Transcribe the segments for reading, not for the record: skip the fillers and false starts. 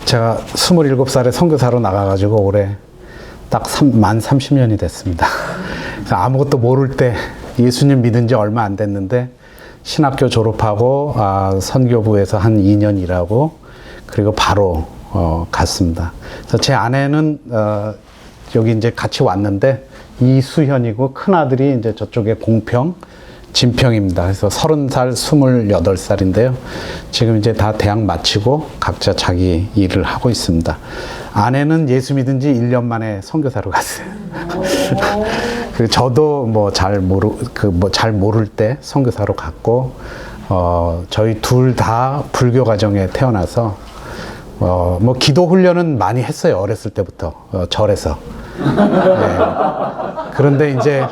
제가 27살에 선교사로 나가가지고 올해 딱 만 30년이 됐습니다. 그래서 아무것도 모를 때 예수님 믿은 지 얼마 안 됐는데 신학교 졸업하고 선교부에서 한 2년 일하고 그리고 바로 갔습니다. 그래서 제 아내는 여기 이제 같이 왔는데 이수현이고 큰 아들이 이제 저쪽에 공평, 진평입니다. 그래서 30살, 28살인데요. 지금 이제 다 대학 마치고 각자 자기 일을 하고 있습니다. 아내는 예수 믿은 지 1년 만에 선교사로 갔어요. 그 저도 뭐 잘 모를 때 선교사로 갔고, 저희 둘 다 불교 가정에 태어나서, 뭐 기도 훈련은 많이 했어요. 어렸을 때부터. 절에서. 네. 그런데 이제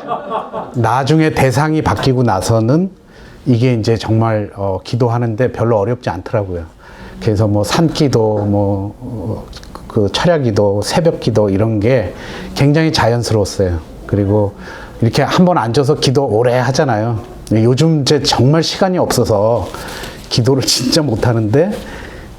나중에 대상이 바뀌고 나서는 이게 이제 정말 기도하는데 별로 어렵지 않더라고요. 그래서 뭐 산기도, 그 철야기도, 새벽기도 이런 게 굉장히 자연스러웠어요. 그리고 이렇게 한번 앉아서 기도 오래 하잖아요. 요즘 이제 정말 시간이 없어서 기도를 진짜 못 하는데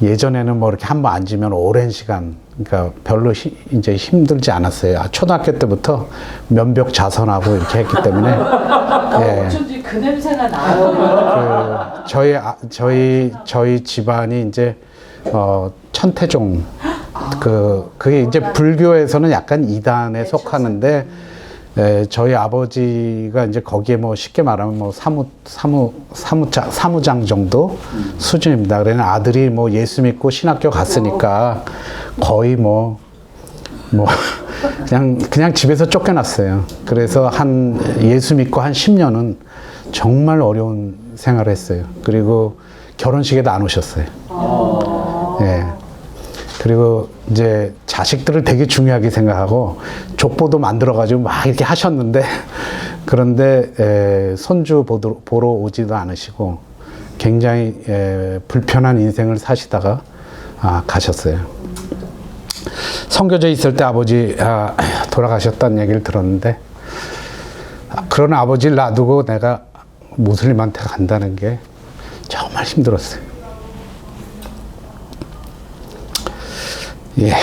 예전에는 뭐 이렇게 한번 앉으면 오랜 시간, 그러니까 별로 이제 힘들지 않았어요. 초등학교 때부터 면벽 자선하고 이렇게 했기 때문에. 예. 어쩐지 그 냄새가 나요. 저희 집안이 이제, 천태종, 그게 이제 불교에서는 약간 이단에 속하는데, 저희 아버지가 이제 거기에 뭐 쉽게 말하면 뭐 사무장 정도 수준입니다. 그러니 아들이 뭐 예수 믿고 신학교 갔으니까 거의 그냥 집에서 쫓겨났어요. 그래서 예수 믿고 한 10년은 정말 어려운 생활을 했어요. 그리고 결혼식에도 안 오셨어요. 예. 그리고 이제 자식들을 되게 중요하게 생각하고 족보도 만들어가지고 막 이렇게 하셨는데 그런데 손주 보러 오지도 않으시고 굉장히 불편한 인생을 사시다가 가셨어요. 선교지에 있을 때 아버지 돌아가셨다는 얘기를 들었는데 그런 아버지를 놔두고 내가 무슬림한테 간다는 게 정말 힘들었어요. 예.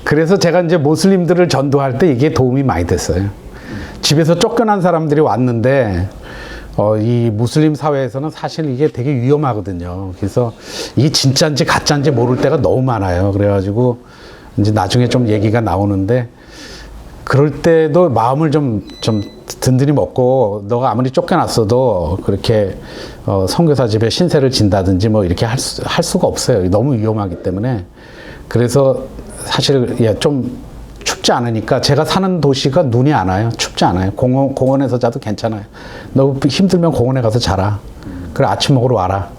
그래서 제가 이제 모슬림들을 전도할 때 이게 도움이 많이 됐어요. 집에서 쫓겨난 사람들이 왔는데, 이 무슬림 사회에서는 사실 이게 되게 위험하거든요. 그래서 이게 진짜인지 가짜인지 모를 때가 너무 많아요. 그래가지고 이제 나중에 좀 얘기가 나오는데, 그럴 때도 마음을 좀 든든히 먹고, 너가 아무리 쫓겨났어도 그렇게 선교사 집에 신세를 진다든지 뭐 이렇게 할 수가 없어요. 너무 위험하기 때문에. 그래서 사실 좀 춥지 않으니까 제가 사는 도시가 눈이 안 와요. 춥지 않아요. 공원에서 자도 괜찮아요. 너 힘들면 공원에 가서 자라. 그래 아침 먹으러 와라.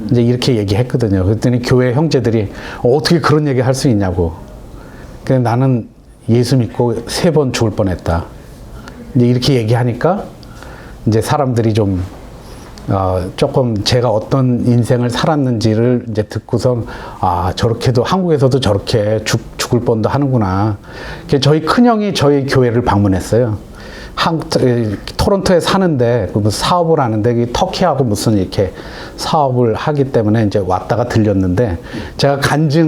이제 이렇게 얘기했거든요. 그랬더니 교회 형제들이 어떻게 그런 얘기 할 수 있냐고. 근데 나는 예수 믿고 3번 죽을 뻔했다. 이제 이렇게 얘기하니까 이제 사람들이 좀 조금 제가 어떤 인생을 살았는지를 이제 듣고선 저렇게도 한국에서도 저렇게 죽을 뻔도 하는구나. 저희 큰형이 저희 교회를 방문했어요. 토론토에 사는데 무슨 사업을 하는데 터키하고 무슨 이렇게 사업을 하기 때문에 이제 왔다가 들렸는데 제가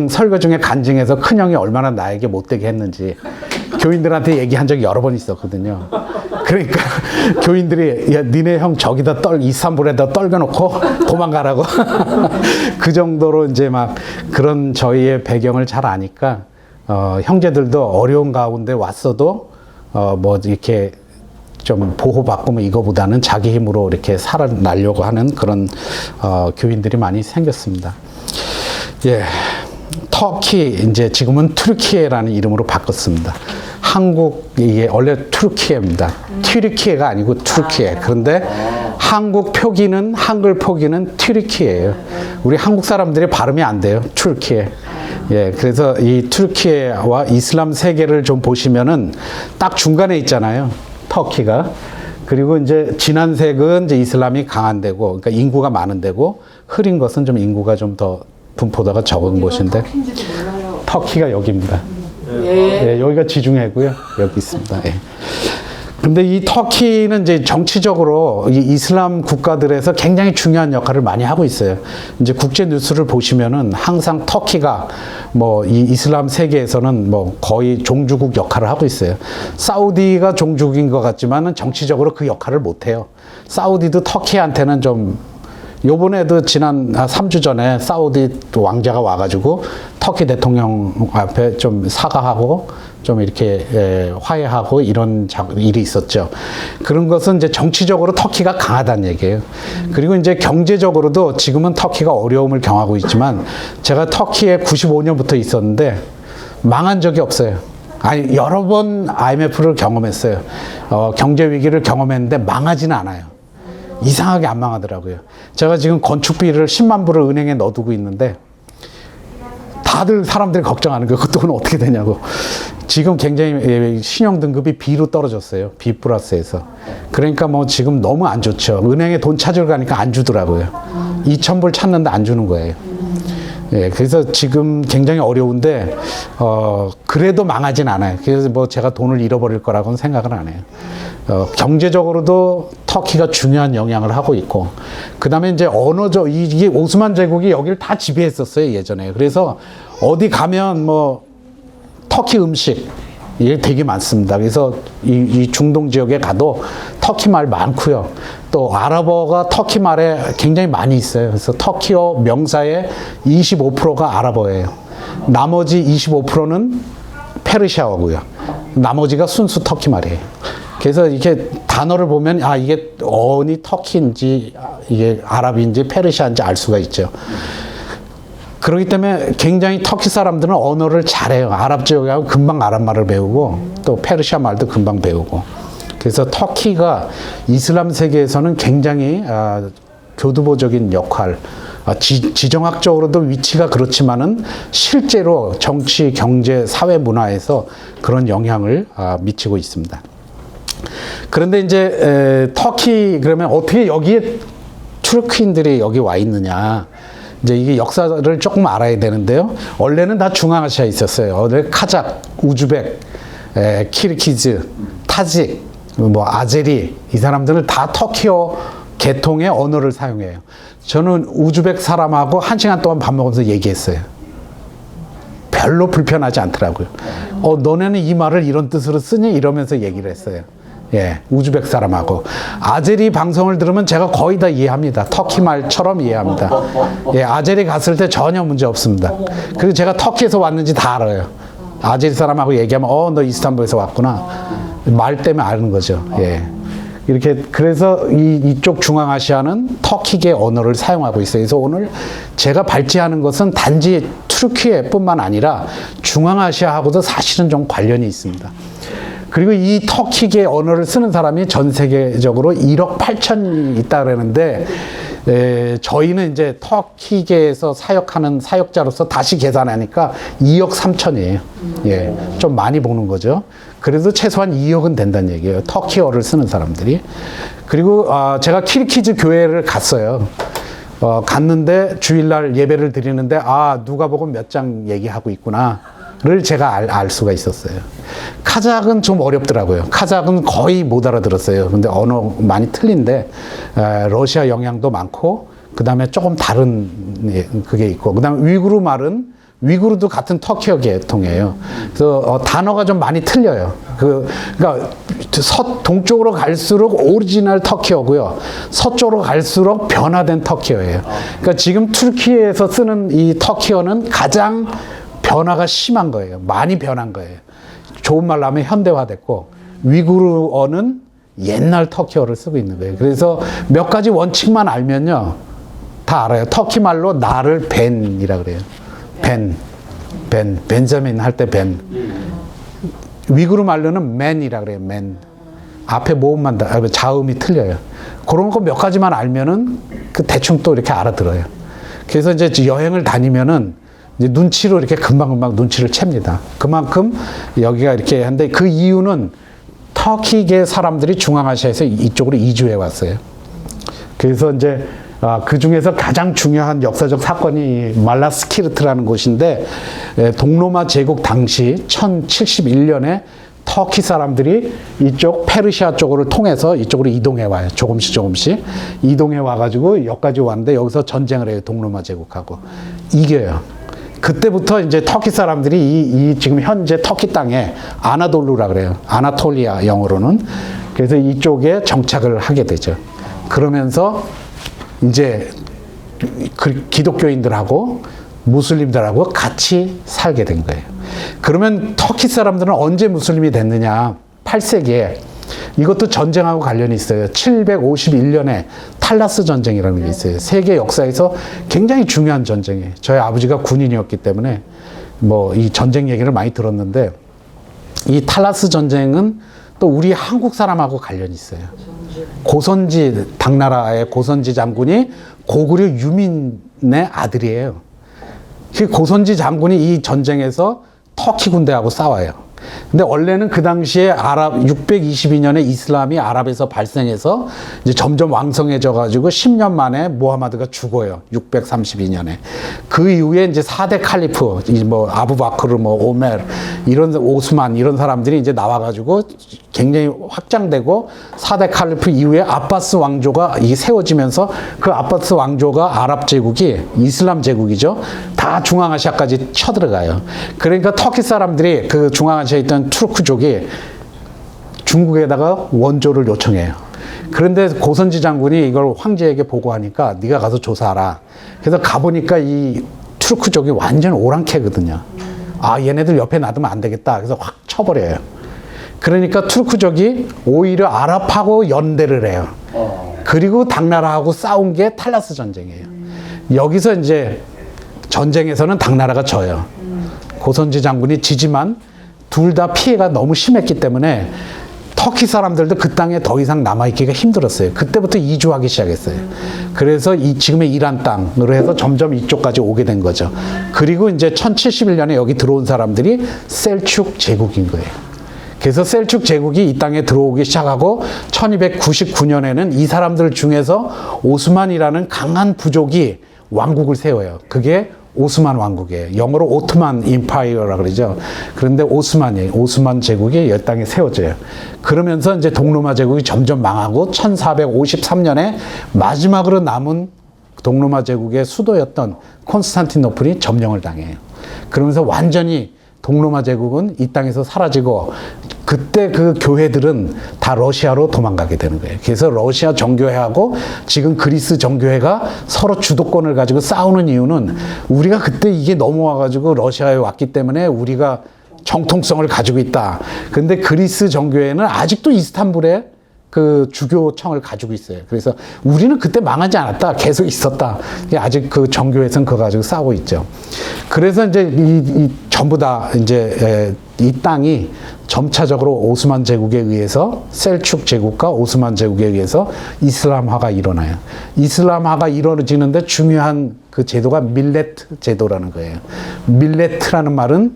설교 중에 간증해서 큰형이 얼마나 나에게 못되게 했는지 교인들한테 얘기한 적이 여러 번 있었거든요. 그러니까 교인들이 니네 형 저기다 이스탄불에다 떨겨놓고 도망가라고 그 정도로 이제 막 그런 저희의 배경을 잘 아니까 형제들도 어려운 가운데 왔어도 뭐 이렇게 좀 보호받고 이거보다는 자기 힘으로 이렇게 살아나려고 하는 그런 교인들이 많이 생겼습니다. 예, 터키 이제 지금은 튀르키예라는 이름으로 바꿨습니다. 이게 원래 튀르키예입니다. 튀르키예가 아니고 튀르키예. 그런데 한글 표기는 튀르키예예요. 우리 한국 사람들이 발음이 안 돼요. 튀르키예. 예, 그래서 이 튀르키예와 이슬람 세계를 좀 보시면은 딱 중간에 있잖아요. 터키가. 그리고 이제 진한 색은 이제 이슬람이 강한 데고, 그러니까 인구가 많은 데고, 흐린 것은 좀 인구가 좀 더 분포도가 적은 곳인데, 터키가 여기입니다. 예, 여기가 지중해고요. 여기 있습니다. 예. 근데 이 터키는 이제 정치적으로 이 이슬람 국가들에서 굉장히 중요한 역할을 많이 하고 있어요. 이제 국제 뉴스를 보시면은 항상 터키가 뭐 이 이슬람 세계에서는 뭐 거의 종주국 역할을 하고 있어요. 사우디가 종주국인 것 같지만은 정치적으로 그 역할을 못 해요. 사우디도 터키한테는 좀 요번에도 지난 3주 전에 사우디 왕자가 와가지고 터키 대통령 앞에 좀 사과하고 좀 이렇게 화해하고 이런 일이 있었죠. 그런 것은 이제 정치적으로 터키가 강하다는 얘기예요. 그리고 이제 경제적으로도 지금은 터키가 어려움을 경하고 있지만 제가 터키에 95년부터 있었는데 망한 적이 없어요. 아니, 여러 번 IMF를 경험했어요. 경제 위기를 경험했는데 망하지는 않아요. 이상하게 안 망하더라고요. 제가 지금 건축비를 10만 불을 은행에 넣어두고 있는데 다들 사람들이 걱정하는 거예요. 그 돈은 어떻게 되냐고. 지금 굉장히 신용 등급이 B로 떨어졌어요. B 플러스에서. 그러니까 뭐 지금 너무 안 좋죠. 은행에 돈 찾으러 가니까 안 주더라고요. 2,000불 찾는데 안 주는 거예요. 예, 그래서 지금 굉장히 어려운데, 그래도 망하진 않아요. 그래서 뭐 제가 돈을 잃어버릴 거라고는 생각을 안 해요. 경제적으로도 터키가 중요한 영향을 하고 있고, 그 다음에 이제 이게 오스만 제국이 여기를 다 지배했었어요, 예전에. 그래서 어디 가면 뭐, 터키 음식, 이게 되게 많습니다. 그래서 이 중동 지역에 가도 터키 말 많고요. 또 아랍어가 터키 말에 굉장히 많이 있어요. 그래서 터키어 명사의 25%가 아랍어예요. 나머지 25%는 페르시아어고요. 나머지가 순수 터키 말이에요. 그래서 이렇게 단어를 보면 이게 어니 터키인지 이게 아랍인지 페르시아인지 알 수가 있죠. 그렇기 때문에 굉장히 터키 사람들은 언어를 잘해요. 아랍 지역에 가고 금방 아랍 말을 배우고 또 페르시아 말도 금방 배우고. 그래서 터키가 이슬람 세계에서는 굉장히 교두보적인 역할, 지정학적으로도 위치가 그렇지만은 실제로 정치, 경제, 사회, 문화에서 그런 영향을 미치고 있습니다. 그런데 이제 터키 그러면 어떻게 여기에 투르크인들이 여기 와 있느냐? 이제 이게 역사를 조금 알아야 되는데요. 원래는 다 중앙아시아에 있었어요. 원래 카자크, 우즈벡, 키르기즈, 타직, 뭐 아제리 이 사람들은 다 터키어 계통의 언어를 사용해요. 저는 우즈벡 사람하고 1시간 동안 밥 먹으면서 얘기했어요. 별로 불편하지 않더라고요. 너네는 이 말을 이런 뜻으로 쓰니? 이러면서 얘기를 했어요. 예, 우즈벡 사람하고. 아제리 방송을 들으면 제가 거의 다 이해합니다. 터키 말처럼 이해합니다. 예, 아제리 갔을 때 전혀 문제 없습니다. 그리고 제가 터키에서 왔는지 다 알아요. 아제리 사람하고 얘기하면, 너 이스탄불에서 왔구나. 말 때문에 아는 거죠. 예. 이렇게, 그래서 이쪽 중앙아시아는 터키계 언어를 사용하고 있어요. 그래서 오늘 제가 발제하는 것은 단지 튀르키예뿐만 아니라 중앙아시아하고도 사실은 좀 관련이 있습니다. 그리고 이 터키계 언어를 쓰는 사람이 전 세계적으로 1억 8천이 있다 그러는데, 저희는 이제 터키계에서 사역하는 사역자로서 다시 계산하니까 2억 3천이에요. 예, 좀 많이 보는 거죠. 그래도 최소한 2억은 된다는 얘기예요. 터키어를 쓰는 사람들이. 그리고 제가 키르키즈 교회를 갔어요. 갔는데 주일날 예배를 드리는데 누가 보고 몇 장 얘기하고 있구나를 제가 알 수가 있었어요. 카자흐는 좀 어렵더라고요. 카자흐는 거의 못 알아들었어요. 근데 언어 많이 틀린데 러시아 영향도 많고 그 다음에 조금 다른 그게 있고 그 다음에 위구르 말은 위구르도 같은 터키어 계통이에요. 그래서 단어가 좀 많이 틀려요. 그러니까 동쪽으로 갈수록 오리지널 터키어고요. 서쪽으로 갈수록 변화된 터키어예요. 그러니까 지금 튀르키예에서 쓰는 이 터키어는 가장 변화가 심한 거예요. 많이 변한 거예요. 좋은 말로 하면 현대화됐고 위구르어는 옛날 터키어를 쓰고 있는 거예요. 그래서 몇 가지 원칙만 알면요. 다 알아요. 터키 말로 나를 벤이라 그래요. 벤자민 할 때 벤. 위구르 말로는 맨이라 그래요. 맨. 앞에 모음만 자음이 틀려요. 그런 거 몇 가지만 알면은 대충 또 이렇게 알아들어요. 그래서 이제 여행을 다니면은 이제 눈치로 이렇게 금방금방 눈치를 챕니다. 그만큼 여기가 이렇게 한데 그 이유는 터키계 사람들이 중앙아시아에서 이쪽으로 이주해 왔어요. 그래서 이제 그 중에서 가장 중요한 역사적 사건이 말라스키르트라는 곳인데 동로마 제국 당시 1071년에 터키 사람들이 이쪽 페르시아 쪽으로 통해서 이쪽으로 이동해 와요. 조금씩 이동해 와가지고 여기까지 왔는데 여기서 전쟁을 해요. 동로마 제국하고 이겨요. 그때부터 이제 터키 사람들이 이 지금 현재 터키 땅에 아나돌루라 그래요. 아나톨리아 영어로는. 그래서 이쪽에 정착을 하게 되죠. 그러면서 이제 기독교인들하고 무슬림들하고 같이 살게 된 거예요. 그러면 터키 사람들은 언제 무슬림이 됐느냐? 8세기에 이것도 전쟁하고 관련이 있어요. 751년에 탈라스 전쟁이라는 게 있어요. 세계 역사에서 굉장히 중요한 전쟁이에요. 저희 아버지가 군인이었기 때문에 뭐 이 전쟁 얘기를 많이 들었는데 이 탈라스 전쟁은 또 우리 한국 사람하고 관련이 있어요. 고선지 당나라의 고선지 장군이 고구려 유민의 아들이에요. 그 고선지 장군이 이 전쟁에서 터키 군대하고 싸워요. 근데 원래는 그 당시에 622년에 이슬람이 아랍에서 발생해서 이제 점점 왕성해져 가지고 10년 만에 무하마드가 죽어요. 632년에. 그 이후에 이제 4대 칼리프, 뭐 아부바크르, 뭐 오멜, 이런 오스만 이런 사람들이 이제 나와 가지고 굉장히 확장되고 4대 칼리프 이후에 아바스 왕조가 이게 세워지면서 그 아바스 왕조가 아랍 제국이 이슬람 제국이죠. 다 중앙아시아까지 쳐들어가요. 그러니까 터키 사람들이 그 중앙아시아에 있던 투르크족이 중국에다가 원조를 요청해요. 그런데 고선지 장군이 이걸 황제에게 보고하니까 네가 가서 조사하라. 그래서 가보니까 이 투르크족이 완전 오랑캐거든요. 아, 얘네들 옆에 놔두면 안 되겠다. 그래서 확 쳐버려요. 그러니까 투르크족이 오히려 아랍하고 연대를 해요. 그리고 당나라하고 싸운 게 탈라스 전쟁이에요. 여기서 이제 전쟁에서는 당나라가 져요. 고선지 장군이 지지만 둘 다 피해가 너무 심했기 때문에 터키 사람들도 그 땅에 더 이상 남아있기가 힘들었어요. 그때부터 이주하기 시작했어요. 그래서 이 지금의 이란 땅으로 해서 점점 이쪽까지 오게 된 거죠. 그리고 이제 1071년에 여기 들어온 사람들이 셀축 제국인 거예요. 그래서 셀축 제국이 이 땅에 들어오기 시작하고 1299년에는 이 사람들 중에서 오스만이라는 강한 부족이 왕국을 세워요. 그게 오스만 왕국이에요. 영어로 오트만 임파이어라 그러죠. 그런데 오스만 제국이 이 땅에 세워져요. 그러면서 이제 동로마 제국이 점점 망하고 1453년에 마지막으로 남은 동로마 제국의 수도였던 콘스탄티노플이 점령을 당해요. 그러면서 완전히 동로마 제국은 이 땅에서 사라지고 그때 그 교회들은 다 러시아로 도망가게 되는 거예요. 그래서 러시아 정교회하고 지금 그리스 정교회가 서로 주도권을 가지고 싸우는 이유는 우리가 그때 이게 넘어와가지고 러시아에 왔기 때문에 우리가 정통성을 가지고 있다. 근데 그리스 정교회는 아직도 이스탄불에 그 주교청을 가지고 있어요. 그래서 우리는 그때 망하지 않았다. 계속 있었다. 아직 그 정교회에서는 그거 가지고 싸우고 있죠. 그래서 이제 전부 다 이제 이 땅이 점차적으로 오스만 제국에 의해서 셀축 제국과 오스만 제국에 의해서 이슬람화가 일어나요. 이슬람화가 이루어지는데 중요한 그 제도가 밀레트 제도라는 거예요. 밀레트라는 말은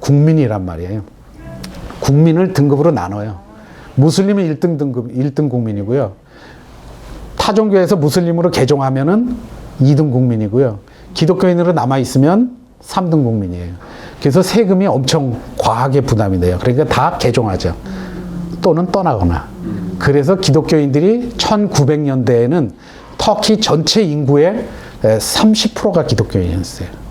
국민이란 말이에요. 국민을 등급으로 나눠요. 무슬림은 1등 등급, 1등 국민이고요. 타종교에서 무슬림으로 개종하면은 2등 국민이고요. 기독교인으로 남아있으면 3등 국민이에요. 그래서 세금이 엄청 과하게 부담이 돼요. 그러니까 다 개종하죠. 또는 떠나거나. 그래서 기독교인들이 1900년대에는 터키 전체 인구의 30%가 기독교인이었어요.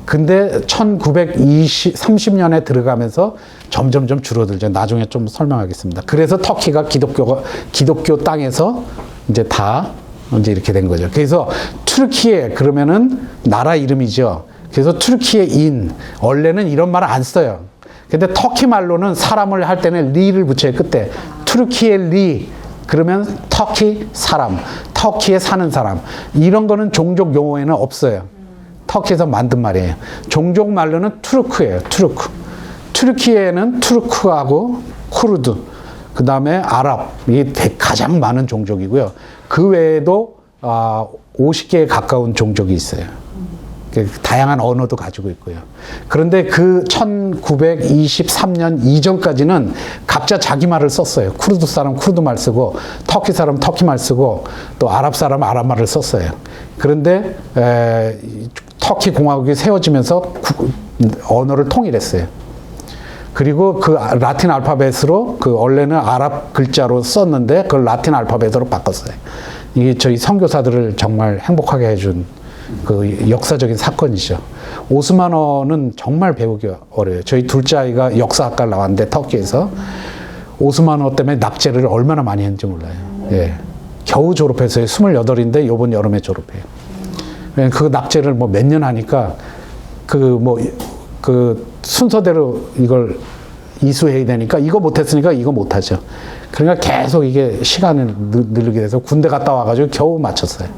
근데 1930년에 들어가면서 점점점 줄어들죠. 나중에 좀 설명하겠습니다. 그래서 터키가 기독교 땅에서 이제 다 이제 이렇게 된 거죠. 그래서 튀르키예 그러면은 나라 이름이죠. 그래서 튀르키예인 원래는 이런 말을 안 써요. 근데 터키 말로는 사람을 할 때는 리를 붙여요. 끝에 튀르키예 리 그러면 터키 사람, 터키에 사는 사람 이런 거는 종족 용어에는 없어요. 터키에서 만든 말이에요. 종족 말로는 투르크예요. 투르크. 튀르키예는 투르크하고 쿠르드, 그 다음에 아랍, 이게 가장 많은 종족이고요. 그 외에도 50개에 가까운 종족이 있어요. 다양한 언어도 가지고 있고요. 그런데 그 1923년 이전까지는 각자 자기 말을 썼어요. 쿠르드 사람 쿠르드 말 쓰고, 터키 사람 터키 말 쓰고, 또 아랍 사람 아랍 말을 썼어요. 그런데 터키 공화국이 세워지면서 언어를 통일했어요. 그리고 그 라틴 알파벳으로 그 원래는 아랍 글자로 썼는데 그걸 라틴 알파벳으로 바꿨어요. 이게 저희 선교사들을 정말 행복하게 해준 그 역사적인 사건이죠. 오스만어는 정말 배우기 어려워요. 저희 둘째 아이가 역사학과를 나왔는데 터키에서 오스만어 때문에 납제를 얼마나 많이 했는지 몰라요. 예. 겨우 졸업했어요. 28인데 이번 여름에 졸업해요. 그 납제를 뭐 몇 년 하니까 그 순서대로 이걸 이수해야 되니까 이거 못했으니까 이거 못하죠. 그러니까 계속 이게 시간을 늘리게 돼서 군대 갔다 와가지고 겨우 맞췄어요.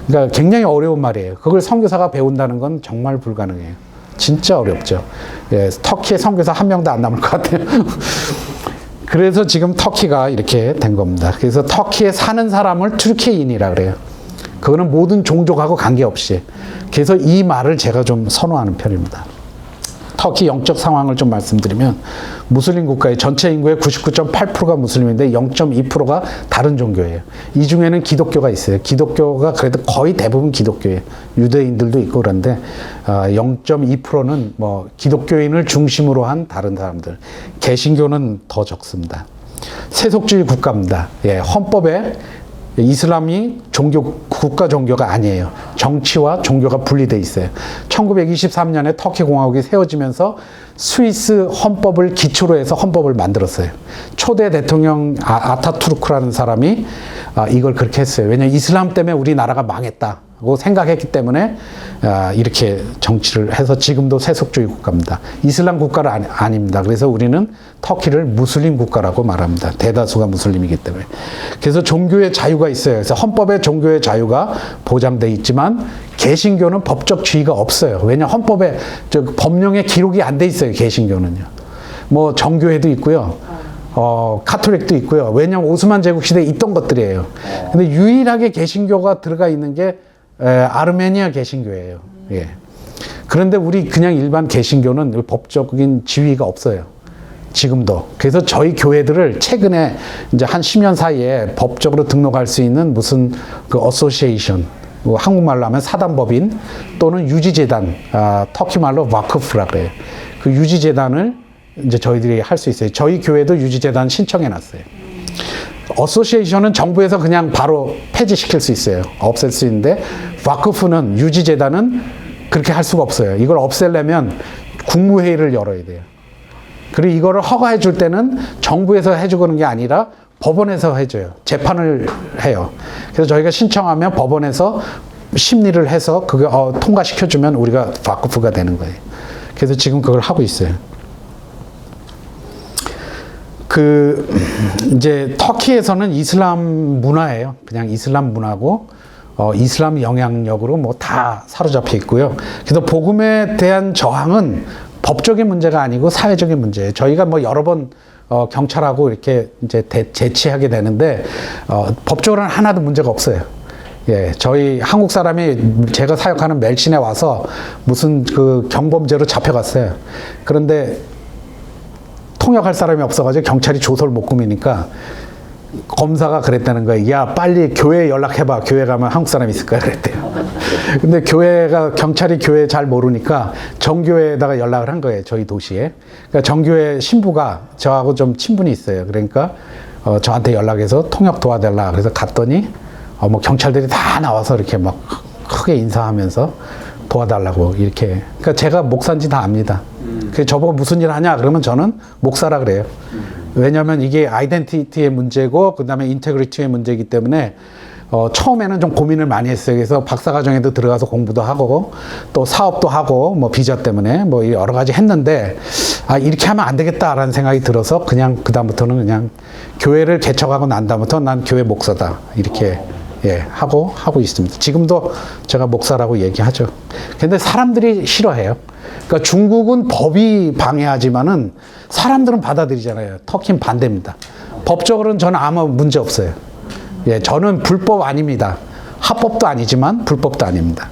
그러니까 굉장히 어려운 말이에요. 그걸 선교사가 배운다는 건 정말 불가능해요. 진짜 어렵죠. 예, 터키에 선교사 한 명도 안 남을 것 같아요. 그래서 지금 터키가 이렇게 된 겁니다. 그래서 터키에 사는 사람을 튀르키예인이라 그래요. 그거는 모든 종족하고 관계없이. 그래서 이 말을 제가 좀 선호하는 편입니다. 터키 영적 상황을 좀 말씀드리면 무슬림 국가의 전체 인구의 99.8%가 무슬림인데 0.2%가 다른 종교예요. 이 중에는 기독교가 있어요. 기독교가 그래도 거의 대부분 기독교예요. 유대인들도 있고 그런데 0.2%는 뭐 기독교인을 중심으로 한 다른 사람들. 개신교는 더 적습니다. 세속주의 국가입니다. 예, 헌법에 이슬람이 국가 종교가 아니에요. 정치와 종교가 분리되어 있어요. 1923년에 터키 공화국이 세워지면서 스위스 헌법을 기초로 해서 헌법을 만들었어요. 초대 대통령 아타투르크라는 사람이 이걸 그렇게 했어요. 왜냐하면 이슬람 때문에 우리나라가 망했다고 생각했기 때문에 이렇게 정치를 해서 지금도 세속주의 국가입니다. 이슬람 국가는 아닙니다. 그래서 우리는 터키를 무슬림 국가라고 말합니다. 대다수가 무슬림이기 때문에. 그래서 종교의 자유가 있어요. 그래서 헌법에 종교의 자유가 보장되어 있지만 개신교는 법적 지위가 없어요. 왜냐하면 헌법에 법령에 기록이 안 돼 있어요. 개신교는요. 뭐 정교회도 있고요. 카톨릭도 있고요. 왜냐하면 오스만 제국 시대에 있던 것들이에요. 근데 유일하게 개신교가 들어가 있는 게 아르메니아 개신교예요. 예. 그런데 우리 그냥 일반 개신교는 법적인 지위가 없어요. 지금도. 그래서 저희 교회들을 최근에 이제 한 10년 사이에 법적으로 등록할 수 있는 무슨 그 어소시에이션, 한국말로 하면 사단법인 또는 유지재단, 터키 말로 와크프라고 해요. 그 유지재단을 이제 저희들이 할 수 있어요. 저희 교회도 유지재단 신청해 놨어요. 어소시에이션은 정부에서 그냥 바로 폐지시킬 수 있어요. 없앨 수 있는데 와크프는 유지재단은 그렇게 할 수가 없어요. 이걸 없애려면 국무회의를 열어야 돼요. 그리고 이거를 허가해 줄 때는 정부에서 해주는 게 아니라 법원에서 해줘요. 재판을 해요. 그래서 저희가 신청하면 법원에서 심리를 해서 그게 통과시켜주면 우리가 와크프가 되는 거예요. 그래서 지금 그걸 하고 있어요. 이제 터키에서는 이슬람 문화예요. 그냥 이슬람 문화고, 이슬람 영향력으로 뭐 다 사로잡혀 있고요. 그래서 복음에 대한 저항은 법적인 문제가 아니고 사회적인 문제예요. 저희가 뭐 여러 번 경찰하고 이렇게 이제 재치하게 되는데, 법적으로는 하나도 문제가 없어요. 예, 저희 한국 사람이 제가 사역하는 멜신에 와서 무슨 그 경범죄로 잡혀갔어요. 그런데 통역할 사람이 없어가지고 경찰이 조서를 못 꾸미니까 검사가 그랬다는 거예요. 야, 빨리 교회에 연락해봐. 교회 가면 한국 사람이 있을 거야. 그랬대요. 근데 경찰이 교회 잘 모르니까 정교회에다가 연락을 한 거예요. 저희 도시에. 그러니까 정교회 신부가 저하고 좀 친분이 있어요. 그러니까 저한테 연락해서 통역 도와달라. 그래서 갔더니 뭐 경찰들이 다 나와서 이렇게 막 크게 인사하면서 도와달라고 이렇게. 그러니까 제가 목사인지 다 압니다. 그래서 저보고 무슨 일 하냐 그러면 저는 목사라 그래요. 왜냐하면 이게 아이덴티티의 문제고 그 다음에 인테그리티의 문제이기 때문에 처음에는 좀 고민을 많이 했어요. 그래서 박사과정에도 들어가서 공부도 하고 또 사업도 하고 뭐 비자 때문에 뭐 여러 가지 했는데 이렇게 하면 안 되겠다라는 생각이 들어서 그냥 그다음부터는 그냥 교회를 개척하고 난 다음부터 난 교회 목사다 이렇게 하고 있습니다. 지금도 제가 목사라고 얘기하죠. 근데 사람들이 싫어해요. 그러니까 중국은 법이 방해하지만은 사람들은 받아들이잖아요. 터키는 반대입니다. 법적으로는 저는 아무 문제 없어요. 예, 저는 불법 아닙니다. 합법도 아니지만 불법도 아닙니다.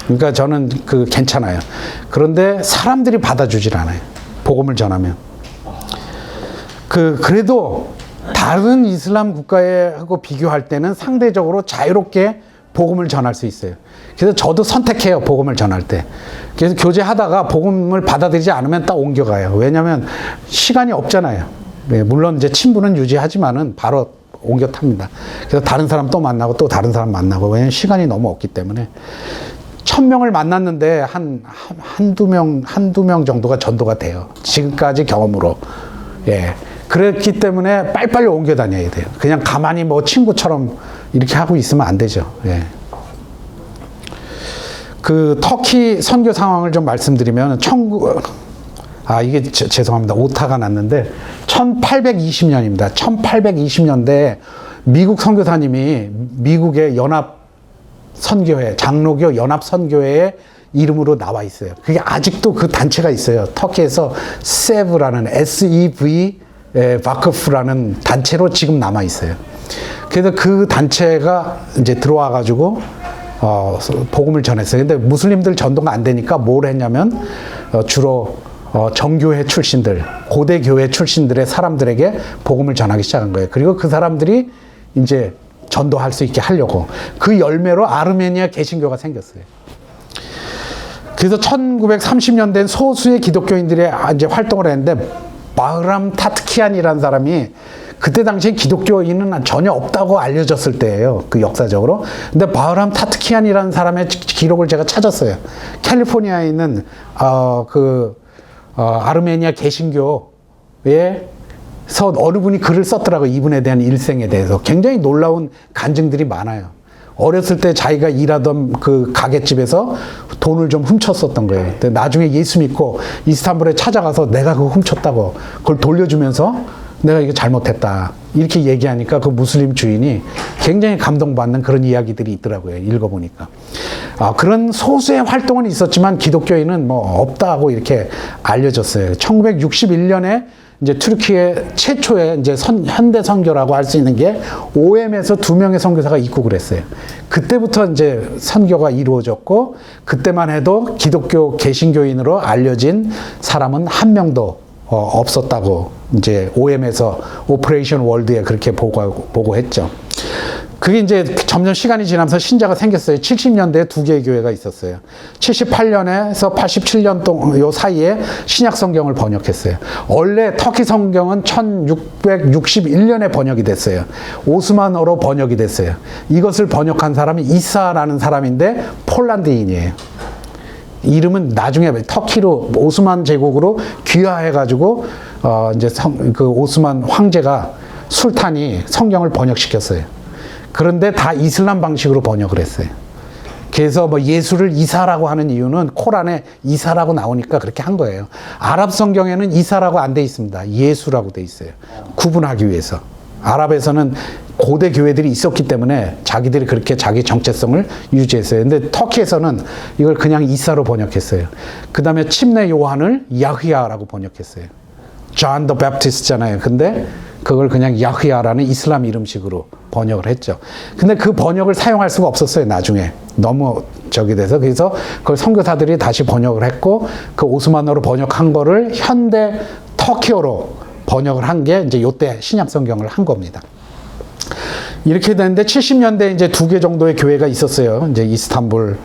그러니까 저는 괜찮아요. 그런데 사람들이 받아주질 않아요. 복음을 전하면. 그래도 다른 이슬람 국가하고 비교할 때는 상대적으로 자유롭게 복음을 전할 수 있어요. 그래서 저도 선택해요, 복음을 전할 때. 그래서 교제하다가 복음을 받아들이지 않으면 딱 옮겨가요. 왜냐하면 시간이 없잖아요. 네, 물론 이제 친분은 유지하지만은 바로 옮겨 탑니다. 그래서 다른 사람 또 만나고 또 다른 사람 만나고, 왜냐면 시간이 너무 없기 때문에. 1000명을 만났는데 한두 명 정도가 전도가 돼요. 지금까지 경험으로. 예. 그렇기 때문에 빨리빨리 옮겨 다녀야 돼요. 그냥 가만히 뭐 친구처럼 이렇게 하고 있으면 안 되죠. 예. 그 터키 선교 상황을 좀 말씀드리면 이게 죄송합니다. 오타가 났는데 1820년입니다. 1820년대에 미국 선교사님이 미국의 연합 선교회, 장로교 연합 선교회의 이름으로 나와 있어요. 그게 아직도 그 단체가 있어요. 터키에서 세브라는 SEV 바크프라는 단체로 지금 남아 있어요. 그래서 그 단체가 이제 들어와 가지고 복음을 전했어요. 근데 무슬림들 전도가 안 되니까 뭘 했냐면 주로 정교회 출신들, 고대 교회 출신들의 사람들에게 복음을 전하기 시작한 거예요. 그리고 그 사람들이 이제 전도할 수 있게 하려고 그 열매로 아르메니아 개신교가 생겼어요. 그래서 1930년대엔 소수의 기독교인들이 이제 활동을 했는데 바흐람 타트키안이라는 사람이 그때 당시에 기독교인은 전혀 없다고 알려졌을 때예요. 그 역사적으로. 근데 바흐람 타트키안이라는 사람의 기록을 제가 찾았어요. 캘리포니아에 있는 아르메니아 개신교에 서 어느 분이 글을 썼더라고요. 이분에 대한 일생에 대해서. 굉장히 놀라운 간증들이 많아요. 어렸을 때 자기가 일하던 그 가게집에서 돈을 좀 훔쳤었던 거예요. 근데 나중에 예수 믿고 이스탄불에 찾아가서 내가 그거 훔쳤다고 그걸 돌려주면서 내가 이거 잘못했다. 이렇게 얘기하니까 그 무슬림 주인이 굉장히 감동받는 그런 이야기들이 있더라고요. 읽어보니까. 그런 소수의 활동은 있었지만 기독교인은 뭐 없다고 이렇게 알려졌어요. 1961년에 이제 투르키의 최초의 이제 현대 선교라고 할 수 있는 게 OM에서 2명의 선교사가 입국을 했어요. 그때부터 이제 선교가 이루어졌고, 그때만 해도 기독교 개신교인으로 알려진 사람은 한 명도 없었다고 이제 OM에서 오퍼레이션 월드에 그렇게 보고했죠. 그게 이제 점점 시간이 지나면서 신자가 생겼어요. 70년대에 2개의 교회가 있었어요. 78년에서 87년 요 사이에 신약 성경을 번역했어요. 원래 터키 성경은 1661년에 번역이 됐어요. 오스만어로 번역이 됐어요. 이것을 번역한 사람이 이사라는 사람인데 폴란드인이에요. 이름은 나중에 터키로 오스만 제국으로 귀화해가지고 이제 그 오스만 황제가 술탄이 성경을 번역시켰어요. 그런데 다 이슬람 방식으로 번역을 했어요. 그래서 뭐 예수를 이사라고 하는 이유는 코란에 이사라고 나오니까 그렇게 한 거예요. 아랍 성경에는 이사라고 안 돼 있습니다. 예수라고 돼 있어요. 구분하기 위해서. 아랍에서는 고대 교회들이 있었기 때문에 자기들이 그렇게 자기 정체성을 유지했어요. 근데 터키에서는 이걸 그냥 이사로 번역했어요. 그 다음에 침례 요한을 야흐야라고 번역했어요. John the Baptist잖아요. 근데 그걸 그냥 야흐야라는 이슬람 이름식으로 번역을 했죠. 근데 그 번역을 사용할 수가 없었어요. 나중에 너무 저기 돼서. 그래서 그걸 선교사들이 다시 번역을 했고, 그 오스만어로 번역한 거를 현대 터키어로 번역을 한 게 이제 요때 신약 성경을 한 겁니다. 이렇게 됐는데 70년대에 이제 2개 정도의 교회가 있었어요. 이제 이스탄불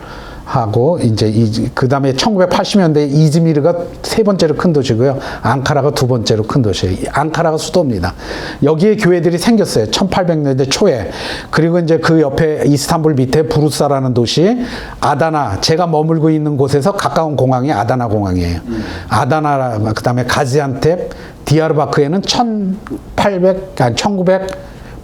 하고 이제 그 다음에 1980년대 이즈미르가 3번째로 큰 도시고요. 앙카라가 2번째로 큰 도시예요. 앙카라가 수도입니다. 여기에 교회들이 생겼어요. 1800년대 초에. 그리고 이제 그 옆에 이스탄불 밑에 부르사라는 도시, 아다나, 제가 머물고 있는 곳에서 가까운 공항이 아다나 공항이에요. 아다나, 그 다음에 가지안텝, 디야르바크에는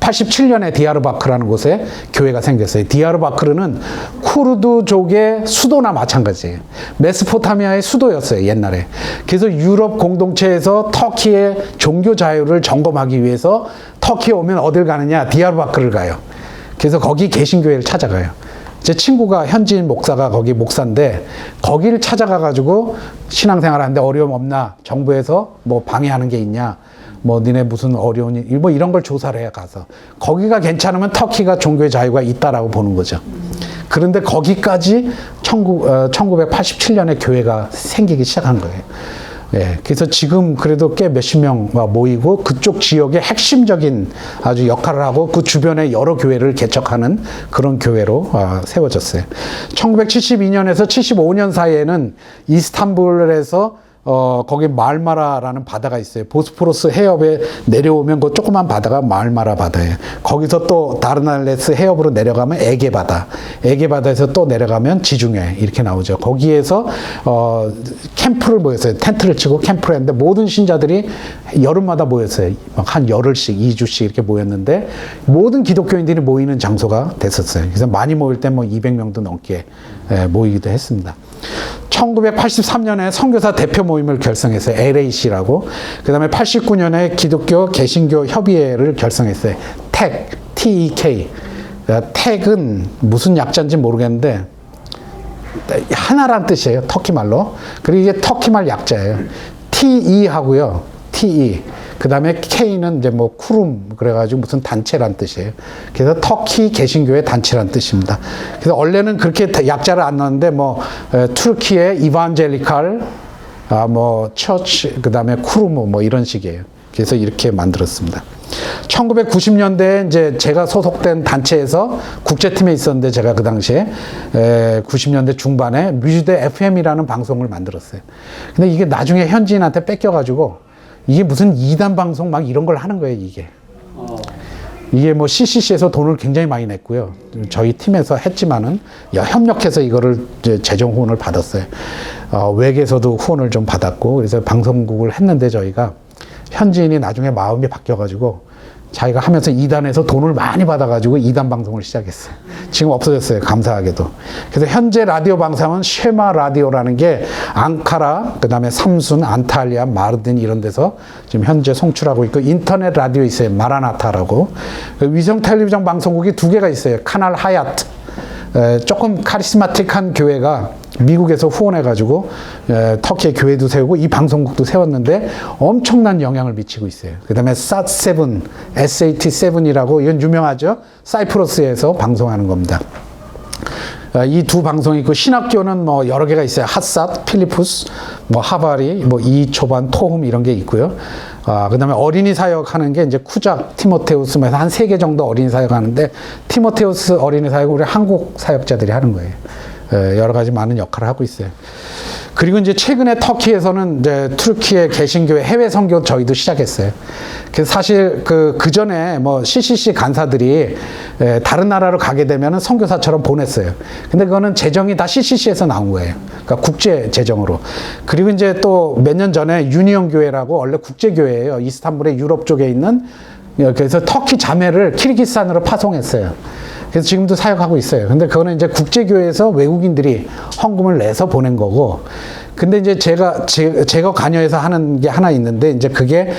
1987년에 디야르바크라는 곳에 교회가 생겼어요. 디야르바크르는 쿠르드족의 수도나 마찬가지예요. 메소포타미아의 수도였어요, 옛날에. 그래서 유럽 공동체에서 터키의 종교 자유를 점검하기 위해서 터키에 오면 어딜 가느냐? 디야르바크를 가요. 그래서 거기 개신교회를 찾아가요. 제 친구가 현지인 목사가 거기 목사인데 거기를 찾아가가지고 신앙생활 하는데 어려움 없나? 정부에서 뭐 방해하는 게 있냐? 뭐 니네 무슨 어려운 일, 뭐 이런 걸 조사를 해 가서 거기가 괜찮으면 터키가 종교의 자유가 있다라고 보는 거죠. 그런데 거기까지 1987년에 교회가 생기기 시작한 거예요. 예, 그래서 지금 그래도 꽤 몇십 명 모이고 그쪽 지역의 핵심적인 아주 역할을 하고 그 주변에 여러 교회를 개척하는 그런 교회로 세워졌어요. 1972년에서 75년 사이에는 이스탄불에서 거기 말마라라는 바다가 있어요. 보스포러스 해협에 내려오면 그 조그만 바다가 말마라 바다예요. 거기서 또 다르날레스 해협으로 내려가면 에게 바다. 에게 바다에서 또 내려가면 지중해 이렇게 나오죠. 거기에서 캠프를 모였어요. 텐트를 치고 캠프를 했는데 모든 신자들이 여름마다 모였어요. 막 한 열흘씩, 2주씩 이렇게 모였는데 모든 기독교인들이 모이는 장소가 됐었어요. 그래서 많이 모일 때 뭐 200명도 넘게 모이기도 했습니다. 1983년에 선교사 대표 모임을 결성했어요. LAC라고. 그 다음에 89년에 기독교 개신교 협의회를 결성했어요. TEC, TEK. TEC은 무슨 약자인지 모르겠는데 하나란 뜻이에요. 터키 말로. 그리고 이게 터키 말 약자예요. TE 하고요. TE. 그 다음에 K는 이제 뭐 쿠룸 그래가지고 무슨 단체란 뜻이에요. 그래서 터키 개신교의 단체란 뜻입니다. 그래서 원래는 그렇게 약자를 안 넣었는데 뭐 투르키의 이반젤리칼 뭐 처치 그 다음에 쿠루무 뭐 이런 식이에요. 그래서 이렇게 만들었습니다. 1990년대에 이제 제가 소속된 단체에서 국제팀에 있었는데 제가 그 당시에 90년대 중반에 뮤즈대 FM이라는 방송을 만들었어요. 근데 이게 나중에 현지인한테 뺏겨가지고 이게 무슨 2단 방송 막 이런 걸 하는 거예요, 이게. 이게 뭐 CCC에서 돈을 굉장히 많이 냈고요. 저희 팀에서 했지만은 협력해서 이거를 재정 후원을 받았어요. 외계에서도 후원을 좀 받았고 그래서 방송국을 했는데 저희가 현지인이 나중에 마음이 바뀌어가지고 자기가 하면서 2단에서 돈을 많이 받아가지고 2단 방송을 시작했어요. 지금 없어졌어요. 감사하게도. 그래서 현재 라디오 방송은 쉐마 라디오라는 게 앙카라, 그 다음에 삼순, 안탈리아, 마르딘 이런 데서 지금 현재 송출하고 있고 인터넷 라디오 있어요. 마라나타라고. 위성 텔레비전 방송국이 2개가 있어요. 카날 하얏트. 조금 카리스마틱한 교회가 미국에서 후원해가지고 터키의 교회도 세우고 이 방송국도 세웠는데 엄청난 영향을 미치고 있어요. 그 다음에 SAT7, SAT7이라고 이건 유명하죠. 사이프러스에서 방송하는 겁니다. 이 두 방송이 있고 신학교는 뭐 여러 개가 있어요. 핫삿, 필리푸스, 뭐 하바리, 뭐 이초반, 토훔 이런 게 있고요. 그 다음에 어린이 사역하는 게 이제 쿠작, 티모테우스, 한 3개 정도 어린이 사역하는데 티모테우스 어린이 사역은 우리 한국 사역자들이 하는 거예요. 여러 가지 많은 역할을 하고 있어요. 그리고 이제 최근에 터키에서는 이제 투르키의 개신교회 해외 선교 저희도 시작했어요. 그래서 사실 그 전에 뭐 CCC 간사들이 다른 나라로 가게 되면은 선교사처럼 보냈어요. 근데 그거는 재정이 다 CCC에서 나온 거예요. 그러니까 국제 재정으로. 그리고 이제 또 몇 년 전에 유니온 교회라고 원래 국제 교회예요. 이스탄불의 유럽 쪽에 있는 그래서 터키 자매를 키르기스탄으로 파송했어요. 그래서 지금도 사역하고 있어요. 근데 그거는 이제 국제교회에서 외국인들이 헌금을 내서 보낸 거고. 근데 이제 제가 관여해서 하는 게 하나 있는데 이제 그게,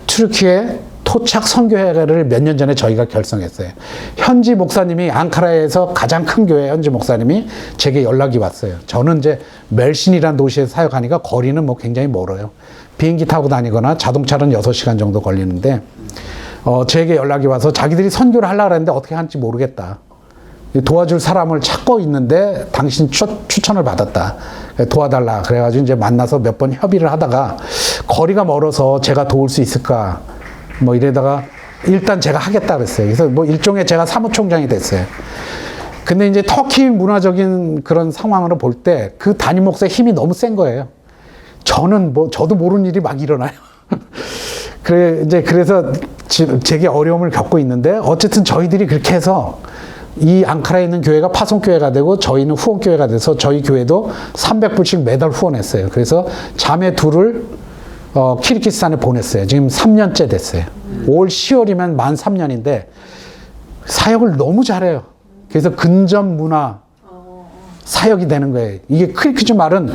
튀르키예 토착 선교회를 몇 년 전에 저희가 결성했어요. 현지 목사님이 앙카라에서 가장 큰 교회 현지 목사님이 제게 연락이 왔어요. 저는 이제 멜신이라는 도시에서 사역하니까 거리는 뭐 굉장히 멀어요. 비행기 타고 다니거나 자동차는 6시간 정도 걸리는데, 제게 연락이 와서 자기들이 선교를 하려고 했는데 어떻게 하는지 모르겠다. 도와줄 사람을 찾고 있는데 당신 추천을 받았다. 도와달라. 그래가지고 이제 만나서 몇 번 협의를 하다가 거리가 멀어서 제가 도울 수 있을까? 뭐 이러다가 일단 제가 하겠다 그랬어요. 그래서 뭐 일종의 제가 사무총장이 됐어요. 근데 이제 터키 문화적인 그런 상황으로 볼 때 그 담임 목사의 힘이 너무 센 거예요. 저도 모르는 일이 막 일어나요. 그래서 제게 어려움을 겪고 있는데 어쨌든 저희들이 그렇게 해서 이 앙카라에 있는 교회가 파송교회가 되고 저희는 후원교회가 돼서 저희 교회도 300불씩 매달 후원했어요. 그래서 자매 둘을 키르기스탄에 보냈어요. 지금 3년째 됐어요. 올 10월이면 만 3년인데 사역을 너무 잘해요. 그래서 근접 문화 사역이 되는 거예요. 이게 크리키즈 말은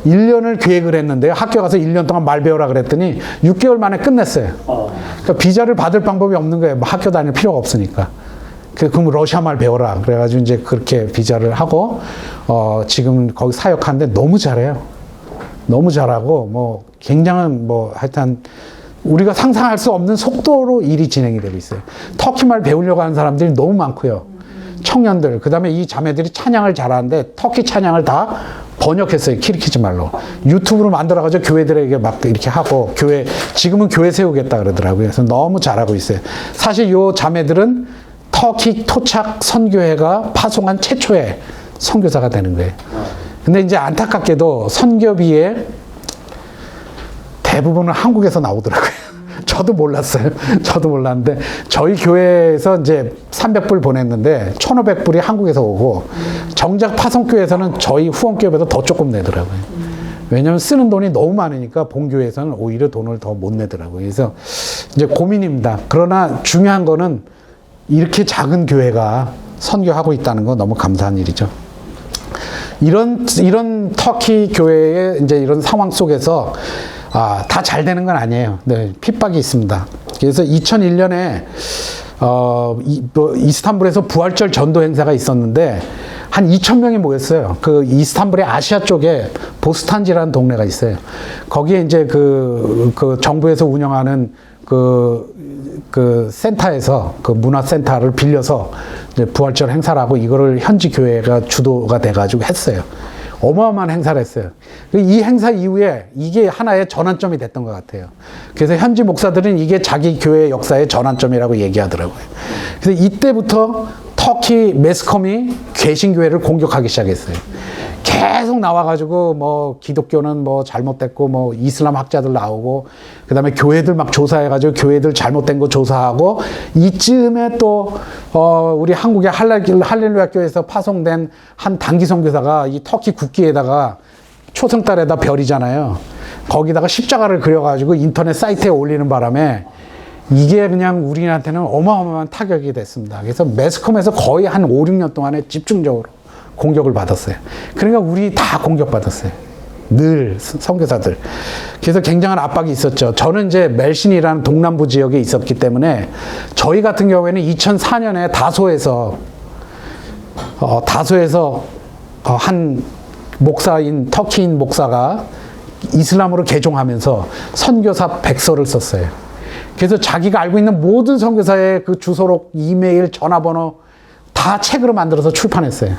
1년을 계획을 했는데요. 학교 가서 1년 동안 말 배우라 그랬더니 6개월 만에 끝냈어요. 그러니까 비자를 받을 방법이 없는 거예요. 뭐 학교 다닐 필요가 없으니까. 그럼 러시아 말 배워라. 그래가지고 이제 그렇게 비자를 하고, 지금 거기 사역하는데 너무 잘해요. 너무 잘하고, 뭐, 굉장한 뭐, 하여튼, 우리가 상상할 수 없는 속도로 일이 진행이 되고 있어요. 터키 말 배우려고 하는 사람들이 너무 많고요. 청년들, 그 다음에 이 자매들이 찬양을 잘하는데 터키 찬양을 다 번역했어요. 키르키즈 말로. 유튜브로 만들어가지고 교회들에게 막 이렇게 하고, 지금은 교회 세우겠다 그러더라고요. 그래서 너무 잘하고 있어요. 사실 요 자매들은 터키 토착 선교회가 파송한 최초의 선교사가 되는 거예요. 근데 이제 안타깝게도 선교비의 대부분은 한국에서 나오더라고요. 저도 몰랐어요. 저도 몰랐는데 저희 교회에서 이제 300불 보냈는데 1,500불이 한국에서 오고 정작 파송교회에서는 저희 후원교회보다 더 조금 내더라고요. 왜냐하면 쓰는 돈이 너무 많으니까 본교회에서는 오히려 돈을 더 못 내더라고요. 그래서 이제 고민입니다. 그러나 중요한 거는 이렇게 작은 교회가 선교하고 있다는 건 너무 감사한 일이죠. 이런 터키 교회의 이제 이런 상황 속에서 다 잘 되는 건 아니에요. 네, 핍박이 있습니다. 그래서 2001년에 이스탄불에서 부활절 전도 행사가 있었는데 한 2,000명이 모였어요. 그 이스탄불의 아시아 쪽에 보스탄지라는 동네가 있어요. 거기에 이제 그 정부에서 운영하는 그 센터에서 그 문화센터를 빌려서 이제 부활절 행사라고 이거를 현지 교회가 주도가 돼가지고 했어요. 어마어마한 행사를 했어요. 이 행사 이후에 이게 하나의 전환점이 됐던 것 같아요. 그래서 현지 목사들은 이게 자기 교회 역사의 전환점이라고 얘기하더라고요. 그래서 이때부터 터키 매스컴이 개신교회를 공격하기 시작했어요. 계속 나와가지고 뭐 기독교는 뭐 잘못됐고 뭐 이슬람 학자들 나오고 그다음에 교회들 막 조사해가지고 교회들 잘못된 거 조사하고 이쯤에 또 우리 한국의 할렐루야 교회에서 파송된 한 단기 선교사가 이 터키 국기에다가 초승달에다 별이잖아요. 거기다가 십자가를 그려가지고 인터넷 사이트에 올리는 바람에 이게 그냥 우리한테는 어마어마한 타격이 됐습니다. 그래서 매스컴에서 거의 한 5, 6년 동안에 집중적으로 공격을 받았어요. 그러니까 우리 다 공격받았어요. 늘 선교사들. 그래서 굉장한 압박이 있었죠. 저는 이제 멜신이라는 동남부 지역에 있었기 때문에 저희 같은 경우에는 2004년에 다소에서 한 목사인 터키인 목사가 이슬람으로 개종하면서 선교사 백서를 썼어요. 그래서 자기가 알고 있는 모든 선교사의 그 주소록, 이메일, 전화번호 다 책으로 만들어서 출판했어요.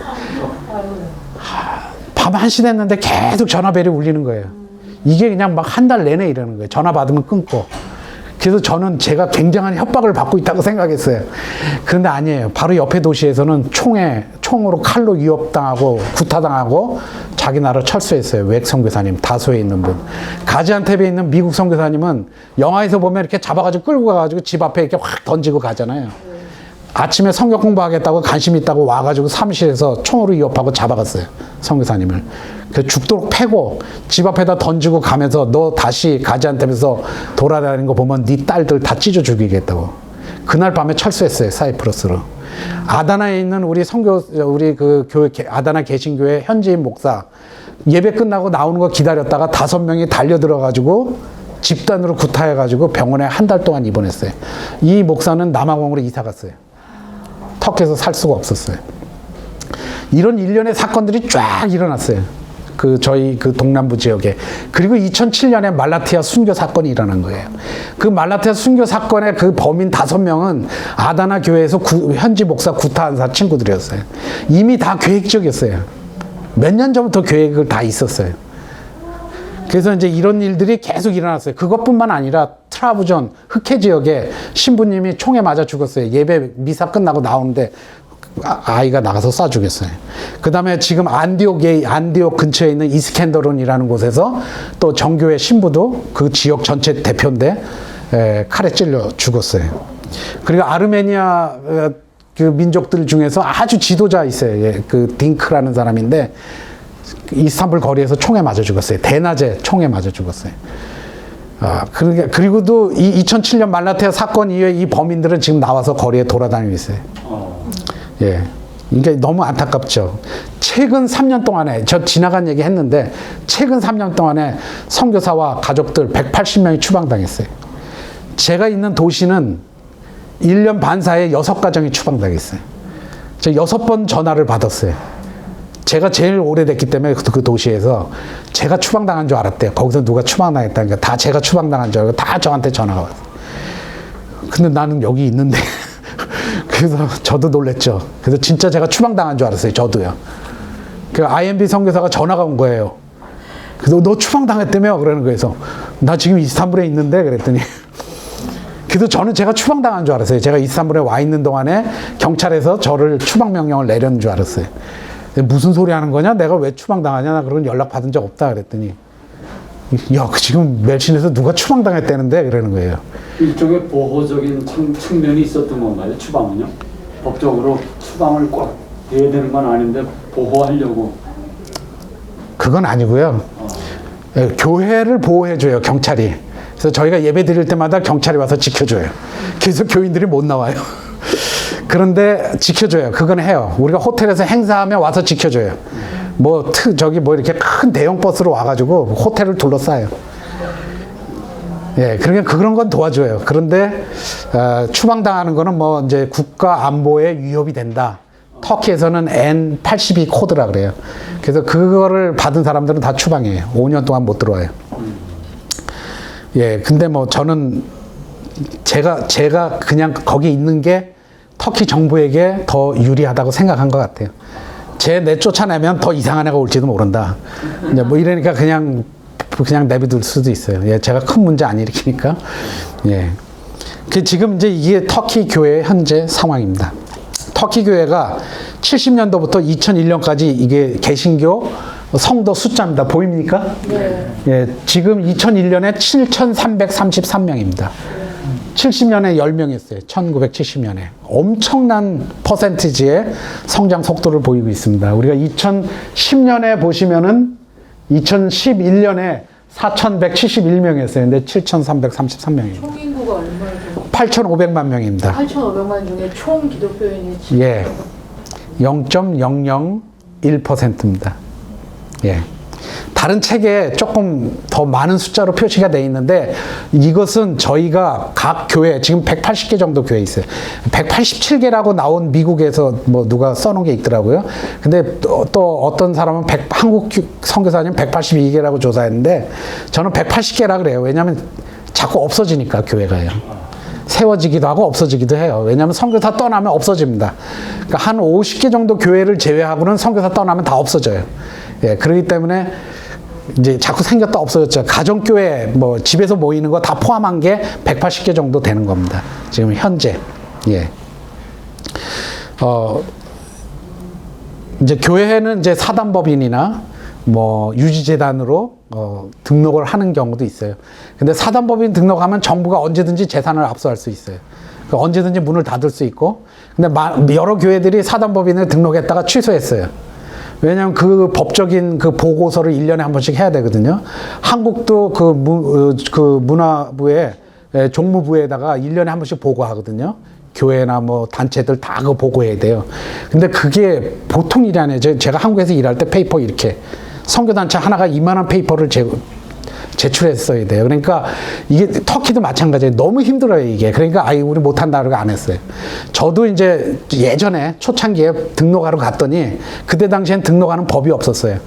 밤 1시 됐는데 계속 전화벨이 울리는 거예요. 이게 그냥 막 한 달 내내 이러는 거예요. 전화 받으면 끊고. 그래서 저는 제가 굉장한 협박을 받고 있다고 생각했어요. 그런데 아니에요. 바로 옆에 도시에서는 총으로 칼로 위협당하고 구타당하고 자기 나라 철수했어요. 외국 선교사님, 다소에 있는 분. 가지안텝에 있는 미국 선교사님은 영화에서 보면 이렇게 잡아가지고 끌고 가가지고 집 앞에 이렇게 확 던지고 가잖아요. 아침에 성경 공부하겠다고 관심 있다고 와가지고 사무실에서 총으로 위협하고 잡아갔어요. 선교사님을. 그래서 죽도록 패고 집 앞에다 던지고 가면서 너 다시 가지안텝에서 돌아다니는 거 보면 네 딸들 다 찢어 죽이겠다고. 그날 밤에 철수했어요. 사이프러스로. 아다나에 있는 우리 그 교회, 아다나 개신교회 현지인 목사, 예배 끝나고 나오는 거 기다렸다가 5명이 달려들어가지고 집단으로 구타해가지고 병원에 한 달 동안 입원했어요. 이 목사는 남아공으로 이사 갔어요. 터키에서 살 수가 없었어요. 이런 일련의 사건들이 쫙 일어났어요. 저희 동남부 지역에. 그리고 2007년에 말라티아 순교 사건이 일어난 거예요. 그 말라티아 순교 사건의 그 범인 5명은 아다나 교회에서 현지 목사 구타한 친구들이었어요. 이미 다 계획적이었어요. 몇 년 전부터 계획을 다 있었어요. 그래서 이제 이런 일들이 계속 일어났어요. 그것뿐만 아니라 트라부전 흑해 지역에 신부님이 총에 맞아 죽었어요. 예배 미사 끝나고 나오는데 아이가 나가서 쏴 죽였어요. 그 다음에 지금 안디옥 근처에 있는 이스켄더론이라는 곳에서 또 정교회 신부도 그 지역 전체 대표인데 칼에 찔려 죽었어요. 그리고 아르메니아 그 민족들 중에서 아주 지도자 있어요. 그 딩크라는 사람인데 이스탄불 거리에서 총에 맞아 죽었어요. 대낮에 총에 맞아 죽었어요. 그리고도 이 2007년 말라티아 사건 이후에 이 범인들은 지금 나와서 거리에 돌아다니고 있어요. 예. 이게 너무 안타깝죠. 최근 3년 동안에, 저 지나간 얘기 했는데, 최근 3년 동안에 선교사와 가족들 180명이 추방당했어요. 제가 있는 도시는 1년 반 사이에 6가정이 추방당했어요. 제가 6번 전화를 받았어요. 제가 제일 오래됐기 때문에 그 도시에서 제가 추방당한 줄 알았대요. 거기서 누가 추방당했다니까 다 제가 추방당한 줄 알고 다 저한테 전화가 왔어요. 근데 나는 여기 있는데 그래서 저도 놀랬죠. 그래서 진짜 제가 추방당한 줄 알았어요. 저도요. 그 IMB 선교사가 전화가 온 거예요. 그래서 너 추방당했다며? 그러는 거예요. 그래서 나 지금 이스탄불에 있는데 그랬더니 그래서 저는 제가 추방당한 줄 알았어요. 제가 이스탄불에 와 있는 동안에 경찰에서 저를 추방 명령을 내려는 줄 알았어요. 무슨 소리 하는 거냐? 내가 왜 추방당하냐? 나 그런 연락 받은 적 없다 그랬더니 야, 지금 멜신에서 누가 추방당했다는데? 그러는 거예요. 일종의 보호적인 측면이 있었던 건가요? 추방은요? 법적으로 추방을 꼭 해야 되는 건 아닌데 보호하려고. 그건 아니고요. 교회를 보호해줘요, 경찰이. 그래서 저희가 예배 드릴 때마다 경찰이 와서 지켜줘요. 그래서 교인들이 못 나와요. 그런데 지켜줘요. 그건 해요. 우리가 호텔에서 행사하면 와서 지켜줘요. 이렇게 큰 대형 버스로 와가지고 호텔을 둘러싸요. 예, 그러니까 그런 건 도와줘요. 그런데, 추방당하는 거는 이제 국가 안보에 위협이 된다. 터키에서는 N82 코드라 그래요. 그래서 그거를 받은 사람들은 다 추방해요. 5년 동안 못 들어와요. 예, 근데 저는 제가 그냥 거기 있는 게 터키 정부에게 더 유리하다고 생각한 것 같아요. 내쫓아내면 더 이상한 애가 올지도 모른다. 이러니까 그냥 내비둘 수도 있어요. 예, 제가 큰 문제 안 일으키니까. 예. 지금 이제 이게 터키 교회의 현재 상황입니다. 터키 교회가 70년도부터 2001년까지 이게 개신교 성도 숫자입니다. 보입니까? 네. 예, 지금 2001년에 7,333명입니다. 70년에 10명이었어요. 1970년에. 엄청난 퍼센티지의 성장 속도를 보이고 있습니다. 우리가 2010년에 보시면은 2011년에 4,171명이었어요. 근데 7,333명입니다. 총 인구가 얼마죠? 8,500만 명입니다. 8,500만 중에 총 기독교인이 예. 0.001%입니다. 예. 다른 책에 조금 더 많은 숫자로 표시가 되어 있는데 이것은 저희가 각 교회 지금 180개 정도 교회 있어요. 187개라고 나온 미국에서 누가 써놓은 게 있더라고요. 근데 또 어떤 사람은 한국 선교사님 182개라고 조사했는데 저는 180개라 그래요. 왜냐하면 자꾸 없어지니까 교회가요. 세워지기도 하고 없어지기도 해요. 왜냐하면 선교사 떠나면 없어집니다. 그러니까 한 50개 정도 교회를 제외하고는 선교사 떠나면 다 없어져요. 예, 그렇기 때문에 이제 자꾸 생겼다 없어졌죠. 가정교회, 집에서 모이는 거 다 포함한 게 180개 정도 되는 겁니다. 지금 현재. 예. 이제 교회는 이제 사단법인이나 유지재단으로 등록을 하는 경우도 있어요. 근데 사단법인 등록하면 정부가 언제든지 재산을 압수할 수 있어요. 그러니까 언제든지 문을 닫을 수 있고. 근데 여러 교회들이 사단법인을 등록했다가 취소했어요. 왜냐하면 그 법적인 그 보고서를 1년에 한 번씩 해야 되거든요. 한국도 그 문화부에, 종무부에다가 1년에 한 번씩 보고하거든요. 교회나 단체들 다 그거 보고해야 돼요. 근데 그게 보통 일이 아니에요. 제가 한국에서 일할 때 페이퍼 이렇게 선교단체 하나가 이만한 페이퍼를 제출했어야 돼요. 그러니까 이게 터키도 마찬가지예요. 너무 힘들어요, 이게. 그러니까 우리 못한다 그러고 안 했어요. 저도 이제 예전에 초창기에 등록하러 갔더니 그때 당시엔 등록하는 법이 없었어요.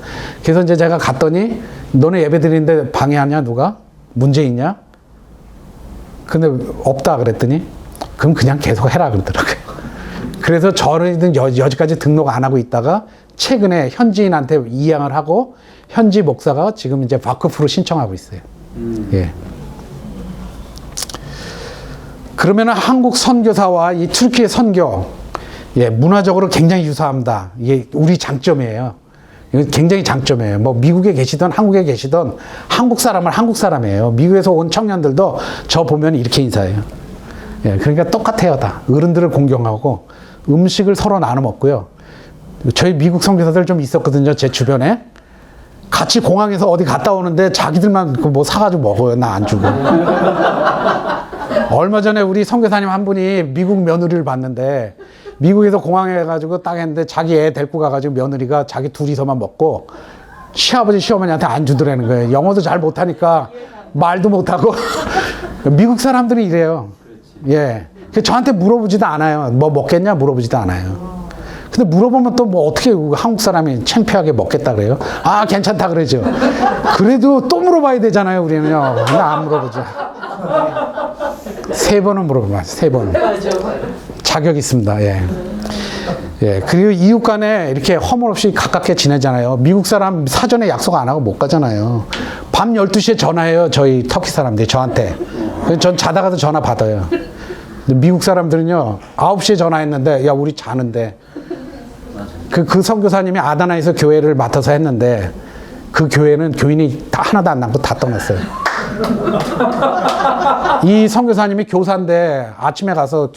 그래서 이제 제가 갔더니 너네 예배 드리는데 방해하냐 누가? 문제 있냐? 근데 없다 그랬더니 그럼 그냥 계속 해라 그러더라고요. 그래서 저는 여지까지 등록 안 하고 있다가 최근에 현지인한테 이양을 하고 현지 목사가 지금 이제 바크프로 신청하고 있어요. 예. 그러면 한국 선교사와 이 튀르키예 선교, 예, 문화적으로 굉장히 유사합니다. 이게 우리 장점이에요. 이건 굉장히 장점이에요. 미국에 계시던 한국에 계시던 한국 사람은 한국 사람이에요. 미국에서 온 청년들도 저 보면 이렇게 인사해요. 예, 그러니까 똑같아요, 다. 어른들을 공경하고 음식을 서로 나눠 먹고요. 저희 미국 선교사들 좀 있었거든요, 제 주변에. 같이 공항에서 어디 갔다 오는데 자기들만 사가지고 먹어요. 나 안 주고. 얼마 전에 우리 선교사님 한 분이 미국 며느리를 봤는데 미국에서 공항에 가지고 딱 했는데 자기 애 데리고 가가지고 며느리가 자기 둘이서만 먹고 시아버지 시어머니한테 안 주더라는 거예요. 영어도 잘 못하니까 말도 못하고. 미국 사람들이 이래요. 예. 저한테 물어보지도 않아요. 먹겠냐 물어보지도 않아요. 근데 물어보면 또 어떻게 한국 사람이 창피하게 먹겠다 그래요? 아, 괜찮다 그러죠. 그래도 또 물어봐야 되잖아요, 우리는요. 그냥 안 물어보죠. 3번은 물어봐요. 3번. 맞아. 자격 있습니다. 예. 예. 그리고 이웃 간에 이렇게 허물 없이 가깝게 지내잖아요. 미국 사람 사전에 약속 안 하고 못 가잖아요. 밤 12시에 전화해요. 저희 터키 사람들이 저한테. 그래서 전 자다가도 전화 받아요. 근데 미국 사람들은요, 9시에 전화했는데, 야, 우리 자는데. 그 선교사님이 아다나에서 교회를 맡아서 했는데, 그 교회는 교인이 하나도 안 남고 다 떠났어요. 이 선교사님이 교사인데 아침에 가서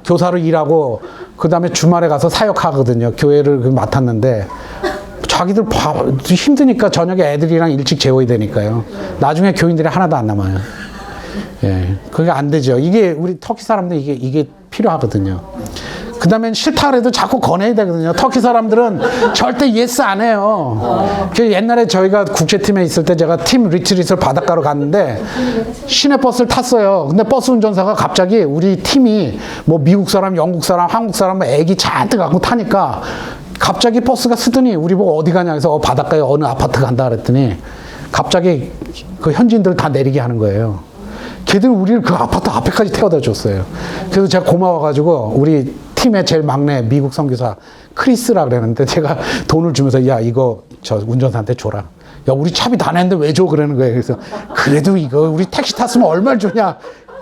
교사로 일하고 그 다음에 주말에 가서 사역하거든요. 교회를 맡았는데 자기들 힘드니까 저녁에 애들이랑 일찍 재워야 되니까요. 나중에 교인들이 하나도 안 남아요. 예, 그게 안 되죠. 이게 우리 터키 사람들 이게 필요하거든요. 그 다음에 싫다 그래도 자꾸 권해야 되거든요. 터키 사람들은 절대 예스 안 해요. 그 옛날에 저희가 국제팀에 있을 때 제가 팀 리트릿을 바닷가로 갔는데 시내버스를 탔어요. 근데 버스 운전사가 갑자기 우리 팀이 뭐 미국 사람, 영국 사람, 한국 사람 애기 잔뜩 갖고 타니까 갑자기 버스가 쓰더니 우리 보고 어디 가냐 해서 바닷가에 어느 아파트 간다 그랬더니 갑자기 그 현지인들 다 내리게 하는 거예요. 걔들은 우리를 그 아파트 앞에까지 태워다 줬어요. 그래서 제가 고마워가지고 우리 팀의 제일 막내 미국 선교사 크리스라 그랬는데 제가 돈을 주면서 야 이거 저 운전사한테 줘라. 야 우리 차비 다 냈는데 왜 줘 그러는 거예요. 그래서 그래도 이거 우리 택시 탔으면 얼마를 주냐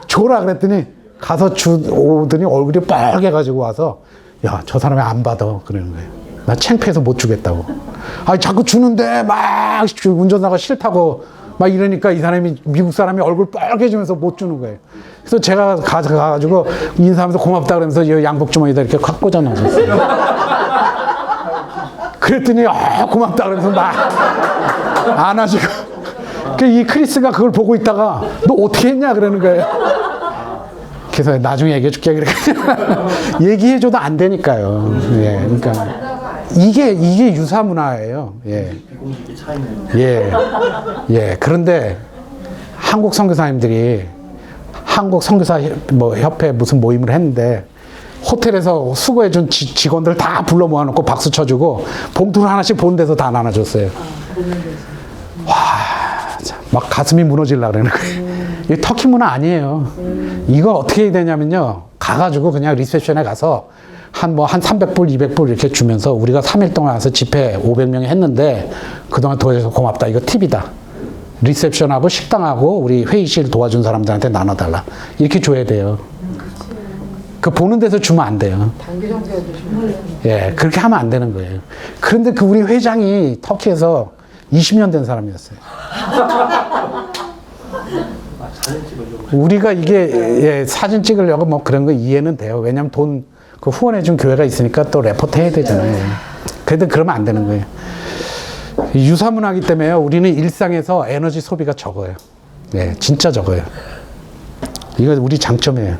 줘라 그랬더니 가서 오더니 얼굴이 빨개가지고 와서 야 저 사람이 안 받아 그러는 거예요. 나 창피해서 못 주겠다고. 아니 자꾸 주는데 막 운전사가 싫다고 막 이러니까 이 사람이 미국 사람이 얼굴 빨개지면서 못 주는 거예요. 그래서 제가 가가지고 인사하면서 고맙다 그러면서 이 양복 주머니에다 이렇게 확 꽂아 놨었어요. 그랬더니 고맙다 그러면서 막 안아주고 이 크리스가 그걸 보고 있다가 너 어떻게 했냐 그러는 거예요. 그래서 나중에 얘기해 줄게 그래. 얘기해줘도 안 되니까요. 예, 그러니까. 이게 유사 문화예요. 예. 예. 그런데 한국 선교사님들이 한국 선교사 협회 무슨 모임을 했는데 호텔에서 수고해준 직원들 다 불러 모아놓고 박수 쳐주고 봉투를 하나씩 보는 데서 다 나눠줬어요. 와, 막 가슴이 무너질라 그러는 거예요. 이게 터키 문화 아니에요. 이거 어떻게 해야 되냐면요. 가가지고 그냥 리셉션에 가서 한 300불, 200불 이렇게 주면서 우리가 3일 동안 와서 집회 500명이 했는데 그동안 도와줘서 고맙다. 이거 팁이다. 리셉션하고 식당하고 우리 회의실 도와준 사람들한테 나눠달라. 이렇게 줘야 돼요. 그 보는 데서 주면 안 돼요. 단기 성교도 좀. 예, 그렇게 하면 안 되는 거예요. 그런데 그 우리 회장이 터키에서 20년 된 사람이었어요. 우리가 이게 사진 찍으려고 뭐 그런 거 이해는 돼요. 왜냐면 그 후원해준 교회가 있으니까 또 레포트 해야 되잖아요. 그래도 그러면 안 되는 거예요. 유사문화이기 때문에 우리는 일상에서 에너지 소비가 적어요. 예, 진짜 적어요. 이거 우리 장점이에요.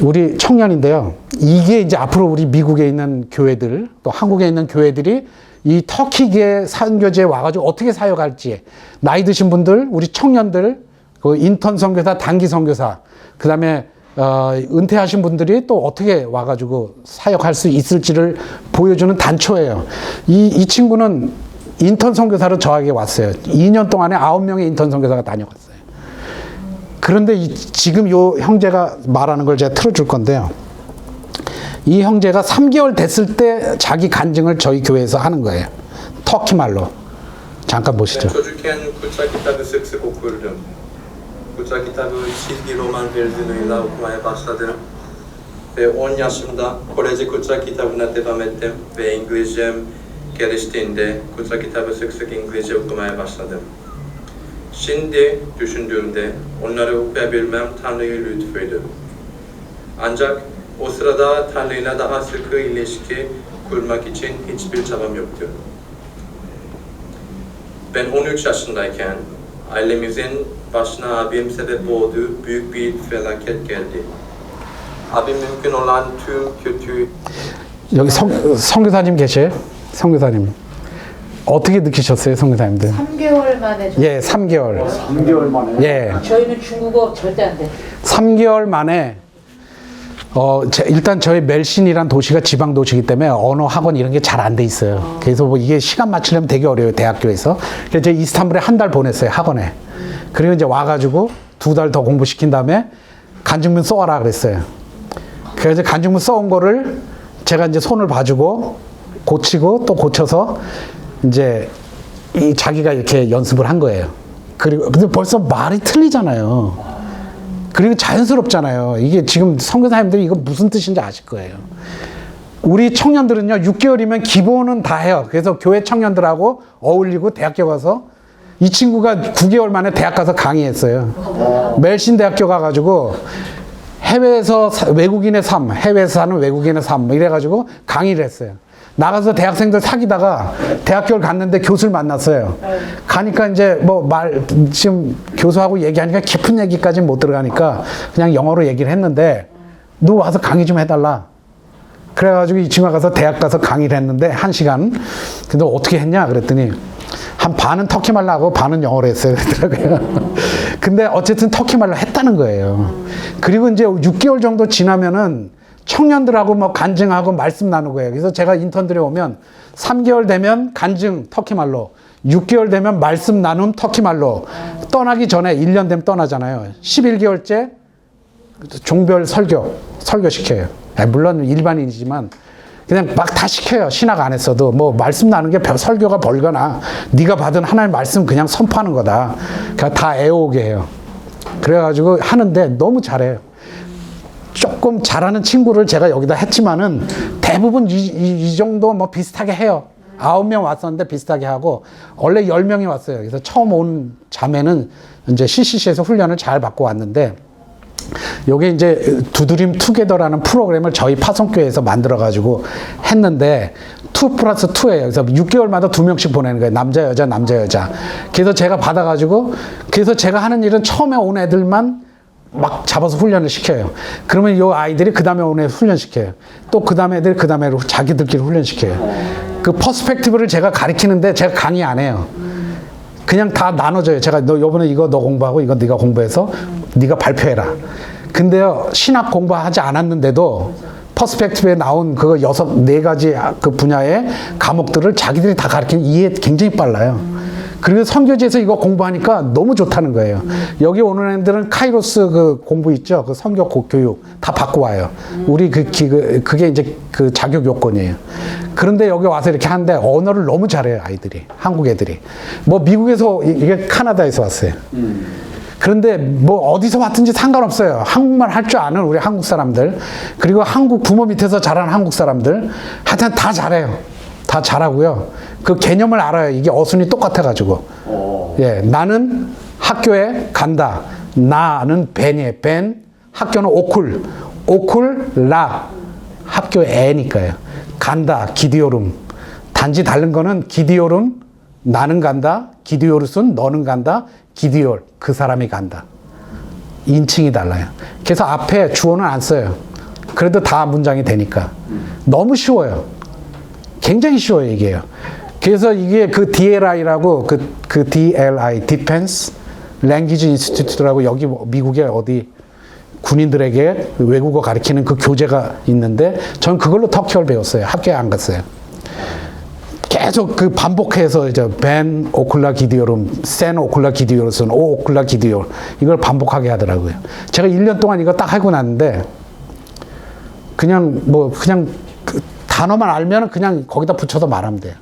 우리 청년인데요. 이게 이제 앞으로 우리 미국에 있는 교회들, 또 한국에 있는 교회들이 이 터키계 선교지에 와가지고 어떻게 사역할지, 나이 드신 분들, 우리 청년들, 그 인턴 선교사, 단기 선교사, 그 다음에 은퇴하신 분들이 또 어떻게 와가지고 사역할 수 있을지를 보여주는 단초예요. 이 친구는 인턴 선교사로 저에게 왔어요. 2년 동안에 9명의 인턴 선교사가 다녀갔어요. 그런데 지금 요 형제가 말하는 걸 제가 틀어줄 건데요. 이 형제가 3개월 됐을 때 자기 간증을 저희 교회에서 하는 거예요. 터키 말로. 잠깐 보시죠. çocukken kutsal kitabı sık sık okurdum. Kutsal kitabı çizgi roman versiyonuyla okumaya başladım. Ve 10 yaşımda Korece kutsal kitabına devam ettim ve İngilizcem geliştiğinde kutsal kitabı sık sık İngilizce okumaya başladım. Şimdi düşündüğümde onları okuyabilmem Tanrı'nın lütfuydu. Ancak o sırada Tanrı'yla daha sıkı ilişki kurmak için hiçbir çabam yoktu. Ben 13 yaşındayken ailemizin başına abim sebep olduğu büyük bir felaket geldi. Abim mümkün olan tüm kötü 여기 선교사님 계세요? 선교사님. 어떻게 느끼셨어요, 선교사님들? 3개월 만에. 예, 3개월. 3개월 만에. 예. 저희는 중국어 절대 안 돼. 3개월 만에 일단 저희 멜신이란 도시가 지방 도시이기 때문에 언어 학원 이런 게 잘 안 돼 있어요. 그래서 뭐 이게 시간 맞추려면 되게 어려워요, 대학교에서. 그래서 제가 이스탄불에 한 달 보냈어요, 학원에. 그리고 이제 와가지고 2달 더 공부시킨 다음에 간증문 써와라 그랬어요. 그래서 간증문 써온 거를 제가 이제 손을 봐주고 고치고 또 고쳐서 이제 이 자기가 이렇게 연습을 한 거예요. 그리고 근데 벌써 말이 틀리잖아요. 그리고 자연스럽잖아요. 이게 지금 선교사님들이 이거 무슨 뜻인지 아실 거예요. 우리 청년들은요, 6개월이면 기본은 다 해요. 그래서 교회 청년들하고 어울리고 대학교 가서 이 친구가 9개월 만에 대학 가서 강의했어요. 멜신 대학교 가가지고 해외에서 외국인의 삶, 해외에서 사는 외국인의 삶, 뭐 이래가지고 강의를 했어요. 나가서 대학생들 사귀다가 대학교를 갔는데 교수를 만났어요. 가니까 이제 지금 교수하고 얘기하니까 깊은 얘기까지는 못 들어가니까 그냥 영어로 얘기를 했는데 너 와서 강의 좀 해달라. 그래가지고 이 친구가 가서 대학 가서 강의를 했는데 1시간. 근데 어떻게 했냐 그랬더니 한 반은 터키 말로 하고 반은 영어로 했어요. 그러더라고요. 근데 어쨌든 터키 말로 했다는 거예요. 그리고 이제 6개월 정도 지나면은 청년들하고 뭐 간증하고 말씀 나누고 해요. 그래서 제가 인턴들이 오면 3개월 되면 간증 터키 말로, 6개월 되면 말씀 나눔 터키 말로, 떠나기 전에 1년 되면 떠나잖아요. 11개월째 종별 설교 시켜요. 물론 일반인이지만 그냥 막 다 시켜요. 신학 안 했어도 뭐 말씀 나누는 게 설교가 벌거나 네가 받은 하나님의 말씀 그냥 선포하는 거다. 그냥 다 애오게 해요. 그래가지고 하는데 너무 잘해요. 조금 잘하는 친구를 제가 여기다 했지만은 대부분 이 정도 뭐 비슷하게 해요. 9명 왔었는데 비슷하게 하고 원래 10명이 왔어요. 그래서 처음 온 자매는 이제 CCC에서 훈련을 잘 받고 왔는데 요게 이제 두드림 투게더라는 프로그램을 저희 파송교회에서 만들어가지고 했는데 2+2예요. 그래서 6개월마다 2명씩 보내는 거예요. 남자, 여자, 남자, 여자. 그래서 제가 받아가지고 그래서 제가 하는 일은 처음에 온 애들만 막 잡아서 훈련을 시켜요. 그러면 요 아이들이 그 다음에 오늘 훈련시켜요. 또 그 다음에 애들이 그 다음에 자기들끼리 훈련시켜요. 그 퍼스펙티브를 제가 가르치는데 제가 강의 안 해요. 그냥 다 나눠줘요. 제가 너 요번에 이거 너 공부하고 이거 네가 공부해서 네가 발표해라. 근데요, 신학 공부하지 않았는데도 퍼스펙티브에 나온 그 4가지 그 분야의 과목들을 자기들이 다 가르치는 이해 굉장히 빨라요. 그리고 선교지에서 이거 공부하니까 너무 좋다는 거예요. 여기 오는 애들은 카이로스 그 공부 있죠? 그 선교 교육 다 받고 와요. 우리 그게 이제 그 자격 요건이에요. 그런데 여기 와서 이렇게 하는데 언어를 너무 잘해요, 아이들이. 한국 애들이. 뭐 미국에서, 이게 카나다에서 왔어요. 그런데 뭐 어디서 왔든지 상관없어요. 한국말 할 줄 아는 우리 한국 사람들, 그리고 한국 부모 밑에서 자란 한국 사람들, 하여튼 다 잘해요. 다 잘하고요. 그 개념을 알아요. 이게 어순이 똑같아가지고. 예, 나는 학교에 간다. 나는 벤이에요. 벤. 학교는 오쿨, 라. 학교에 애니까요. 간다. 기디오름. 단지 다른 거는 기디오름, 나는 간다. 기디오르슨, 너는 간다. 기디올, 그 사람이 간다. 인칭이 달라요. 그래서 앞에 주어는 안 써요. 그래도 다 문장이 되니까. 너무 쉬워요. 굉장히 쉬워요, 이게요. 그래서 이게 그 DLI라고, 그 DLI, Defense Language Institute라고 여기 미국에 어디 군인들에게 외국어 가르치는 그 교재가 있는데 전 그걸로 터키어를 배웠어요. 학교에 안 갔어요. 계속 그 반복해서 이제 벤 오클라 기디오름, 센 오클라 기디오르슨, 오 오클라 기디오 이걸 반복하게 하더라고요. 제가 1년 동안 이거 딱 하고 났는데 그냥 그 단어만 알면 그냥 거기다 붙여서 말하면 돼요.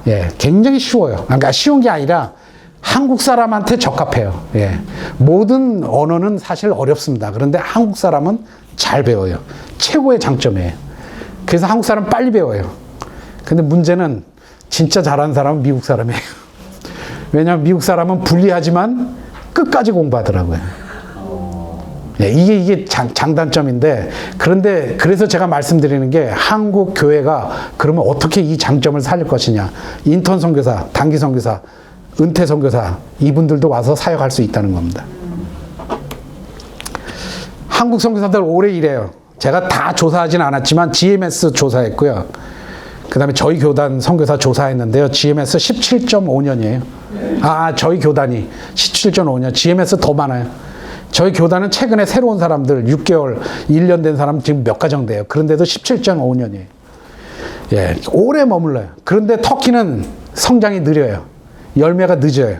예, 굉장히 쉬워요. 그러니까 쉬운 게 아니라 한국 사람한테 적합해요. 예, 모든 언어는 사실 어렵습니다. 그런데 한국 사람은 잘 배워요. 최고의 장점이에요. 그래서 한국 사람 빨리 배워요. 근데 문제는 진짜 잘하는 사람은 미국 사람이에요. 왜냐하면 미국 사람은 불리하지만 끝까지 공부하더라고요. 예, 이게 장단점인데, 그런데 그래서 제가 말씀드리는 게 한국 교회가 그러면 어떻게 이 장점을 살릴 것이냐. 인턴 선교사, 단기 선교사, 은퇴 선교사 이분들도 와서 사역할 수 있다는 겁니다. 한국 선교사들 오래 일해요. 제가 다 조사하진 않았지만 GMS 조사했고요. 그 다음에 저희 교단 선교사 조사했는데요. GMS 17.5년이에요. 저희 교단이 17.5년. GMS 더 많아요. 저희 교단은 최근에 새로운 사람들 6개월, 1년 된 사람 지금 몇 가정 돼요. 그런데도 17.5년이에요. 예, 오래 머물러요. 그런데 터키는 성장이 느려요. 열매가 늦어요.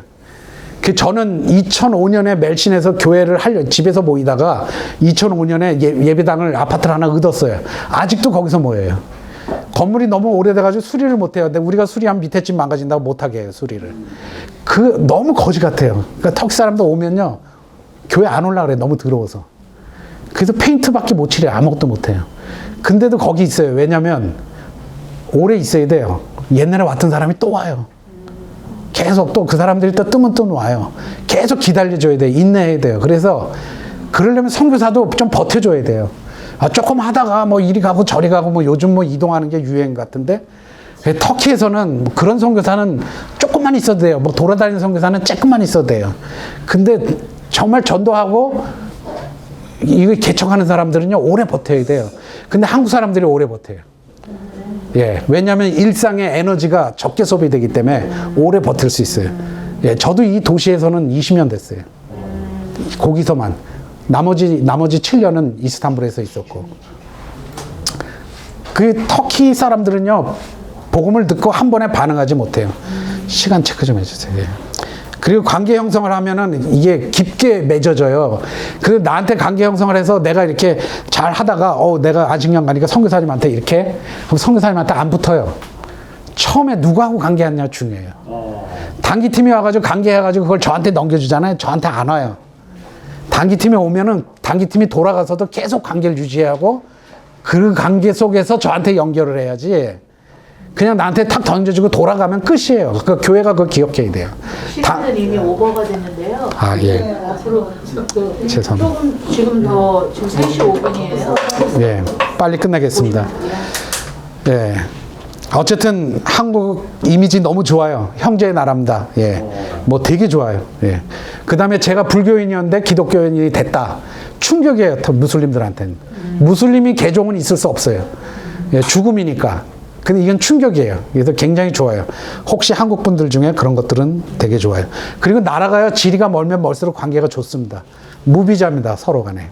저는 2005년에 멜신에서 교회를 집에서 모이다가 2005년에 예배당을 아파트를 하나 얻었어요. 아직도 거기서 모여요. 건물이 너무 오래돼가지고 수리를 못해요. 근데 우리가 수리하면 밑에 집 망가진다고 못하게 해요, 수리를. 너무 거지 같아요. 그러니까 터키 사람들 오면요, 교회 안 올라 그래, 너무 더러워서. 그래서 페인트밖에 못 칠해요. 아무것도 못해요. 근데도 거기 있어요. 왜냐면 오래 있어야 돼요. 옛날에 왔던 사람이 또 와요. 계속 또 그 사람들이 또 뜨면 또 와요. 계속 기다려줘야 돼요. 인내해야 돼요. 그래서 그러려면 선교사도 좀 버텨줘야 돼요. 조금 하다가 뭐 이리 가고 저리 가고 뭐 요즘 뭐 이동하는 게 유행 같은데, 터키에서는 그런 선교사는 조금만 있어도 돼요. 뭐 돌아다니는 선교사는 조금만 있어도 돼요. 근데 정말 전도하고 이거 개척하는 사람들은요, 오래 버텨야 돼요. 근데 한국 사람들이 오래 버텨요. 예, 왜냐하면 일상의 에너지가 적게 소비되기 때문에 오래 버틸 수 있어요. 예, 저도 이 도시에서는 20년 됐어요. 거기서만. 나머지 7년은 이스탄불에서 있었고. 터키 사람들은요, 복음을 듣고 한 번에 반응하지 못해요. 시간 체크 좀 해주세요. 예. 그리고 관계 형성을 하면은 이게 깊게 맺어져요. 그래서 나한테 관계 형성을 해서 내가 이렇게 잘 하다가, 내가 아직년 가니까 선교사님한테 이렇게, 그럼 선교사님한테 안 붙어요. 처음에 누구하고 관계하느냐 중요해요. 단기팀이 와가지고 관계해가지고 그걸 저한테 넘겨주잖아요. 저한테 안 와요. 단기팀에 오면은 단기팀이 돌아가서도 계속 관계를 유지하고 그 관계 속에서 저한테 연결을 해야지, 그냥 나한테 탁 던져주고 돌아가면 끝이에요. 그 교회가 그걸 기억해야 돼요. 시간은 이미 오버가 됐는데요. 아, 예. 네, 앞으로 죄송합니다. 조금 지금 3시 5분이에요. 예, 빨리 끝내겠습니다. 예. 어쨌든 한국 이미지 너무 좋아요. 형제의 나라입니다. 예. 뭐 되게 좋아요. 예. 그 다음에 제가 불교인이었는데 기독교인이 됐다. 충격이에요. 무슬림들한테는. 무슬림이 개종은 있을 수 없어요. 예, 죽음이니까. 근데 이건 충격이에요. 그래서 굉장히 좋아요. 혹시 한국 분들 중에 그런 것들은 되게 좋아요. 그리고 나라가요, 지리가 멀면 멀수록 관계가 좋습니다. 무비자입니다, 서로 간에.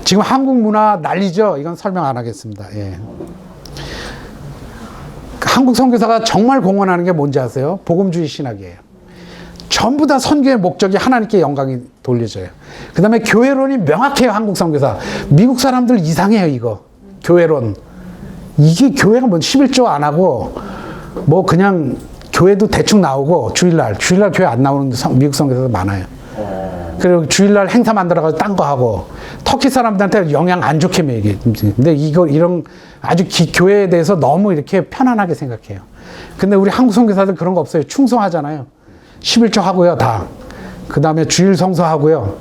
지금 한국 문화 난리죠? 이건 설명 안 하겠습니다. 예. 한국 선교사가 정말 공헌하는 게 뭔지 아세요? 복음주의 신학이에요. 전부 다 선교의 목적이 하나님께 영광이 돌려져요. 그 다음에 교회론이 명확해요, 한국 선교사. 미국 사람들 이상해요, 이거. 교회론. 이게 교회가 뭐 11조 안 하고, 뭐 그냥 교회도 대충 나오고, 주일날 교회 안 나오는 미국 선교사도 많아요. 그리고 주일날 행사 만들어가지고 딴 거 하고, 터키 사람들한테 영향 안 좋게 매기. 근데 이런 아주 교회에 대해서 너무 이렇게 편안하게 생각해요. 근데 우리 한국 선교사들 그런 거 없어요. 충성하잖아요. 11조 하고요, 다. 그 다음에 주일 성서하고요.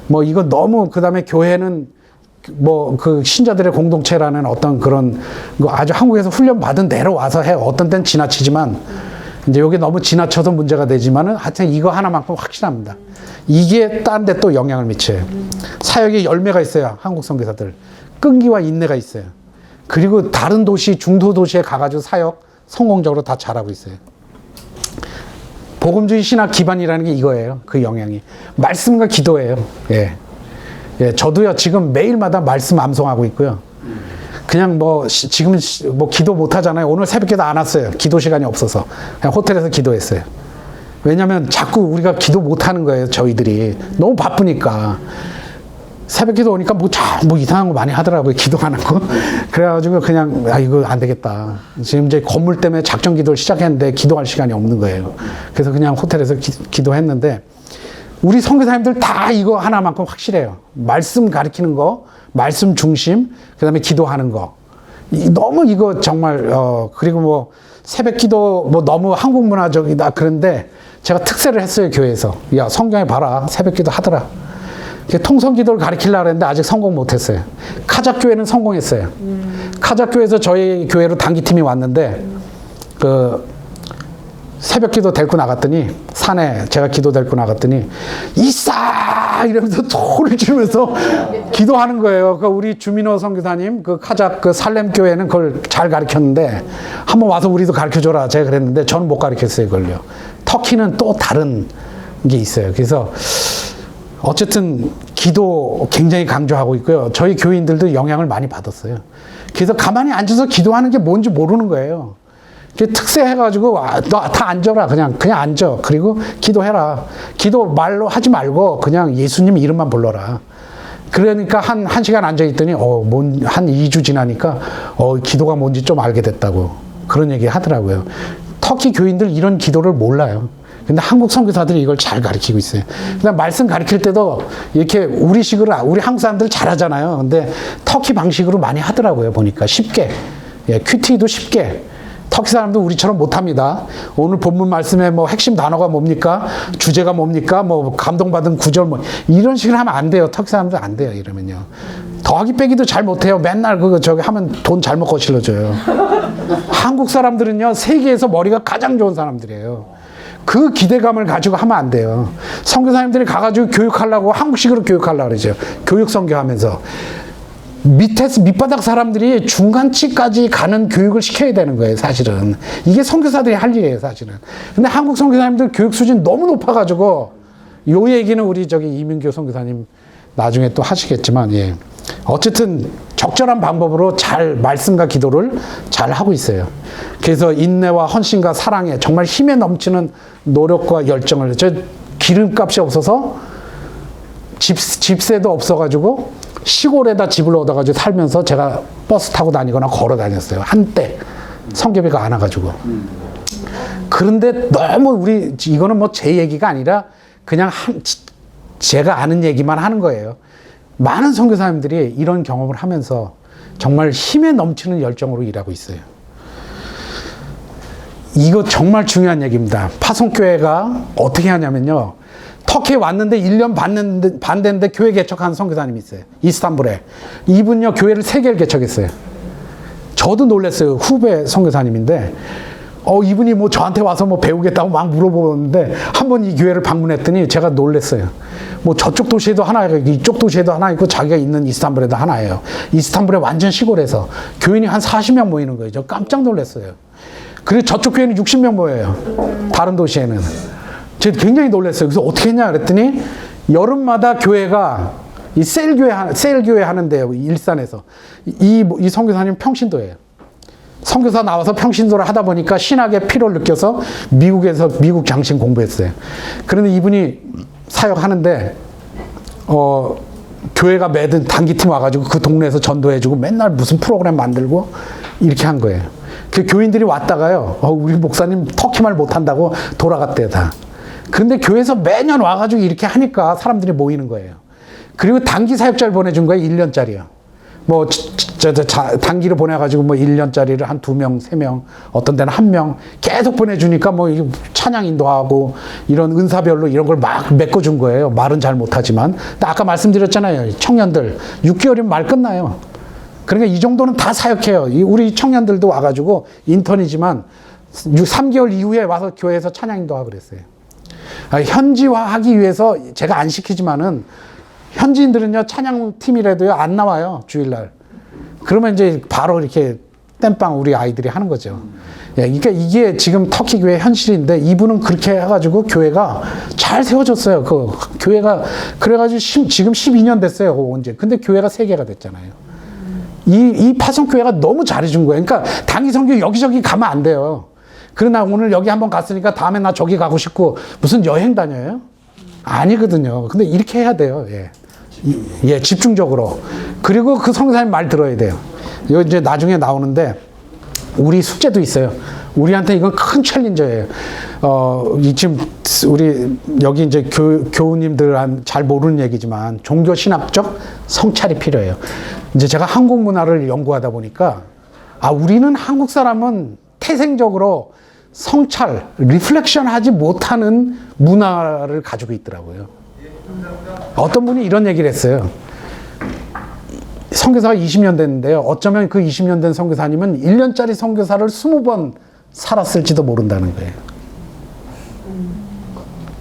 뭐 이거 너무, 그 다음에 교회는 뭐 그 신자들의 공동체라는 어떤 그런 아주 한국에서 훈련 받은 대로 와서 해요. 어떤 때는 지나치지만, 이제 여기 너무 지나쳐서 문제가 되지만은 하여튼 이거 하나만큼 확실합니다. 이게 딴 데 또 영향을 미쳐요. 사역에 열매가 있어요, 한국 선교사들. 끈기와 인내가 있어요. 그리고 다른 도시, 중도 도시에 가가지고 사역 성공적으로 다 잘하고 있어요. 복음주의 신학 기반이라는 게 이거예요. 그 영향이. 말씀과 기도예요. 예. 예, 저도요, 지금 매일마다 말씀 암송하고 있고요. 그냥 지금 기도 못 하잖아요. 오늘 새벽기도 안 왔어요. 기도 시간이 없어서. 그냥 호텔에서 기도했어요. 왜냐면 자꾸 우리가 기도 못 하는 거예요, 저희들이. 너무 바쁘니까. 새벽기도 오니까 뭐 이상한 거 많이 하더라고요, 기도 안 하고. 그래가지고 그냥, 이거 안 되겠다. 지금 이제 건물 때문에 작전 기도를 시작했는데 기도할 시간이 없는 거예요. 그래서 그냥 호텔에서 기도했는데, 우리 선교사님들 다 이거 하나만큼 확실해요. 말씀 가르치는 거, 말씀 중심, 그 다음에 기도하는 거. 너무 이거 정말, 그리고 뭐 새벽 기도 뭐 너무 한국 문화적이다 그런데 제가 특세를 했어요, 교회에서. 야, 성경에 봐라. 새벽 기도 하더라. 통성 기도를 가르치려고 했는데 아직 성공 못 했어요. 카작 교회는 성공했어요. 카작 교회에서 저희 교회로 단기팀이 왔는데, 새벽 기도 데리고 나갔더니, 산에 제가 기도 데리고 나갔더니, 이싸! 이러면서 소리를 지르면서 기도하는 거예요. 우리 주민호 선교사님, 카작 살렘 교회는 그걸 잘 가르쳤는데, 한번 와서 우리도 가르쳐 줘라. 제가 그랬는데, 저는 못 가르쳤어요, 그걸요. 터키는 또 다른 게 있어요. 그래서, 어쨌든, 기도 굉장히 강조하고 있고요. 저희 교인들도 영향을 많이 받았어요. 그래서 가만히 앉아서 기도하는 게 뭔지 모르는 거예요. 특세해가지고 너 다 앉아라. 그냥 앉아. 그리고 기도해라. 기도 말로 하지 말고 그냥 예수님 이름만 불러라. 그러니까 한 시간 앉아있더니 한 2주 지나니까 기도가 뭔지 좀 알게 됐다고 그런 얘기 하더라고요. 터키 교인들 이런 기도를 몰라요. 근데 한국 선교사들이 이걸 잘 가르치고 있어요. 근데 말씀 가르칠 때도 이렇게 우리식으로 우리 한국 사람들 잘하잖아요. 근데 터키 방식으로 많이 하더라고요. 보니까 쉽게. 큐티도 쉽게. 터키 사람도 우리처럼 못합니다. 오늘 본문 말씀에 뭐 핵심 단어가 뭡니까? 주제가 뭡니까? 뭐 감동받은 구절 뭐 이런 식으로 하면 안 돼요. 터키 사람들 안 돼요. 이러면요. 더하기 빼기도 잘 못해요. 맨날 저기 하면 돈 잘못 거실러줘요. 한국 사람들은요. 세계에서 머리가 가장 좋은 사람들이에요. 그 기대감을 가지고 하면 안 돼요. 선교사님들이 가가지고 교육하려고 한국식으로 교육하려고 그러죠. 교육 선교하면서. 밑바닥 사람들이 중간치까지 가는 교육을 시켜야 되는 거예요, 사실은. 이게 선교사들이 할 일이에요, 사실은. 근데 한국 선교사님들 교육 수준 너무 높아가지고, 요 얘기는 우리 이민교 선교사님 나중에 또 하시겠지만, 예. 어쨌든 적절한 방법으로 잘 말씀과 기도를 잘 하고 있어요. 그래서 인내와 헌신과 사랑에 정말 힘에 넘치는 노력과 열정을, 기름값이 없어서 집세도 없어가지고, 시골에다 집을 얻어가지고 살면서 제가 버스 타고 다니거나 걸어 다녔어요. 한때. 성교비가 안 와가지고. 그런데 너무 이거는 뭐 제 얘기가 아니라 그냥 제가 아는 얘기만 하는 거예요. 많은 선교사님들이 이런 경험을 하면서 정말 힘에 넘치는 열정으로 일하고 있어요. 이거 정말 중요한 얘기입니다. 파송교회가 어떻게 하냐면요. 터키에 왔는데 1년 반 됐는데 교회 개척한 선교사님이 있어요. 이스탄불에. 이분요, 교회를 3개를 개척했어요. 저도 놀랐어요. 후배 선교사님인데, 이분이 뭐 저한테 와서 뭐 배우겠다고 막 물어보는데, 한번 이 교회를 방문했더니 제가 놀랐어요. 뭐 저쪽 도시에도 하나 있고, 이쪽 도시에도 하나 있고, 자기가 있는 이스탄불에도 하나예요. 이스탄불에 완전 시골에서 교인이 한 40명 모이는 거예요. 저 깜짝 놀랐어요. 그리고 저쪽 교회는 60명 모여요. 다른 도시에는. 제가 굉장히 놀랐어요. 그래서 어떻게 했냐 그랬더니 여름마다 교회가 이 세일교회 하는데요. 일산에서. 이 선교사님 평신도예요. 선교사 나와서 평신도를 하다 보니까 신학의 피로를 느껴서 미국 장신 공부했어요. 그런데 이분이 사역하는데 교회가 매든 단기팀 와가지고 그 동네에서 전도해주고 맨날 무슨 프로그램 만들고 이렇게 한 거예요. 그 교인들이 왔다가요. 우리 목사님 터키말 못한다고 돌아갔대요 다. 그런데 교회에서 매년 와가지고 이렇게 하니까 사람들이 모이는 거예요. 그리고 단기 사역자를 보내준 거예요. 1년짜리요. 뭐, 단기로 보내가지고 뭐 1년짜리를 한 2명, 3명, 어떤 데는 1명 계속 보내주니까 뭐 찬양 인도하고 이런 은사별로 이런 걸 막 메꿔준 거예요. 말은 잘 못하지만. 근데 아까 말씀드렸잖아요. 청년들. 6개월이면 말 끝나요. 그러니까 이 정도는 다 사역해요. 우리 청년들도 와가지고 인턴이지만 3개월 이후에 와서 교회에서 찬양 인도하고 그랬어요. 현지화하기 위해서 제가 안 시키지만은 현지인들은요 찬양팀이라도요 안 나와요 주일날. 그러면 이제 바로 이렇게 땜빵 우리 아이들이 하는 거죠. 그러니까 이게 지금 터키 교회 현실인데 이분은 그렇게 해가지고 교회가 잘 세워졌어요. 그 교회가 그래가지고 지금 12년 됐어요. 언제? 근데 교회가 3개가 됐잖아요. 이 파송교회가 너무 잘해준 거예요. 그러니까 단기 선교 여기저기 가면 안 돼요. 그러나 오늘 여기 한번 갔으니까 다음에 나 저기 가고 싶고 무슨 여행 다녀요? 아니거든요. 근데 이렇게 해야 돼요. 예, 집중적으로. 그리고 그 선교사님 말 들어야 돼요. 이거 이제 나중에 나오는데 우리 숙제도 있어요. 우리한테 이건 큰 챌린저예요. 지금 우리 여기 이제 교우님들 잘 모르는 얘기지만 종교 신학적 성찰이 필요해요. 이제 제가 한국 문화를 연구하다 보니까 우리는 한국 사람은 태생적으로 성찰, 리플렉션 하지 못하는 문화를 가지고 있더라고요. 어떤 분이 이런 얘기를 했어요. 선교사가 20년 됐는데요. 어쩌면 그 20년 된 선교사님은 1년짜리 선교사를 20번 살았을지도 모른다는 거예요.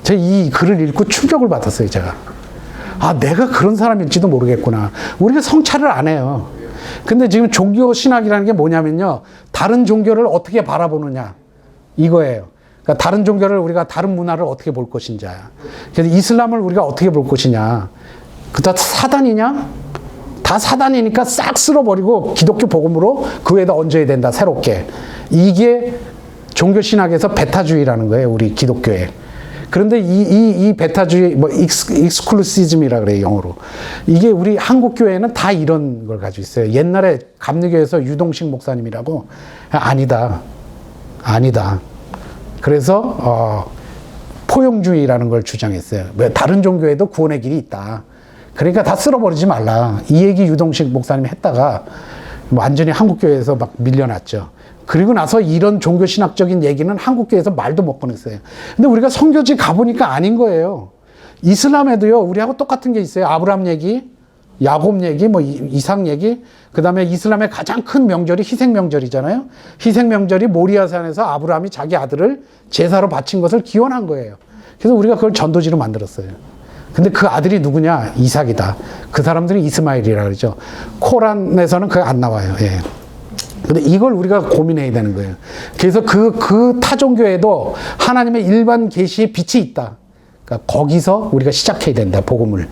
제가 이 글을 읽고 충격을 받았어요, 제가. 내가 그런 사람일지도 모르겠구나. 우리가 성찰을 안 해요. 근데 지금 종교 신학이라는 게 뭐냐면요. 다른 종교를 어떻게 바라보느냐. 이거예요. 그러니까 다른 종교를 우리가 다른 문화를 어떻게 볼 것인지. 그래서 이슬람을 우리가 어떻게 볼 것이냐. 다 사단이냐? 다 사단이니까 싹 쓸어버리고 기독교 복음으로 그 위에다 얹어야 된다. 새롭게. 이게 종교신학에서 베타주의라는 거예요, 우리 기독교에. 그런데 이 베타주의, 뭐, 익스클루시즘이라 그래요, 영어로. 이게 우리 한국교회는 다 이런 걸 가지고 있어요. 옛날에 감리교에서 유동식 목사님이라고, 아니다. 그래서, 포용주의라는 걸 주장했어요. 다른 종교에도 구원의 길이 있다. 그러니까 다 쓸어버리지 말라. 이 얘기 유동식 목사님이 했다가 완전히 한국교회에서 막 밀려났죠. 그리고 나서 이런 종교신학적인 얘기는 한국교회에서 말도 못 꺼냈어요. 근데 우리가 선교지 가보니까 아닌 거예요. 이슬람에도요, 우리하고 똑같은 게 있어요. 아브라함 얘기, 야곱 얘기, 뭐 이삭 얘기, 그 다음에 이슬람의 가장 큰 명절이 희생명절이잖아요. 희생명절이 모리아산에서 아브라함이 자기 아들을 제사로 바친 것을 기원한 거예요. 그래서 우리가 그걸 전도지로 만들었어요. 근데 그 아들이 누구냐? 이삭이다. 그 사람들은 이스마엘이라 그러죠. 코란에서는 그게 안 나와요. 예. 근데 이걸 우리가 고민해야 되는 거예요. 그래서 그 타종교에도 하나님의 일반 계시의 빛이 있다. 그러니까 거기서 우리가 시작해야 된다, 복음을.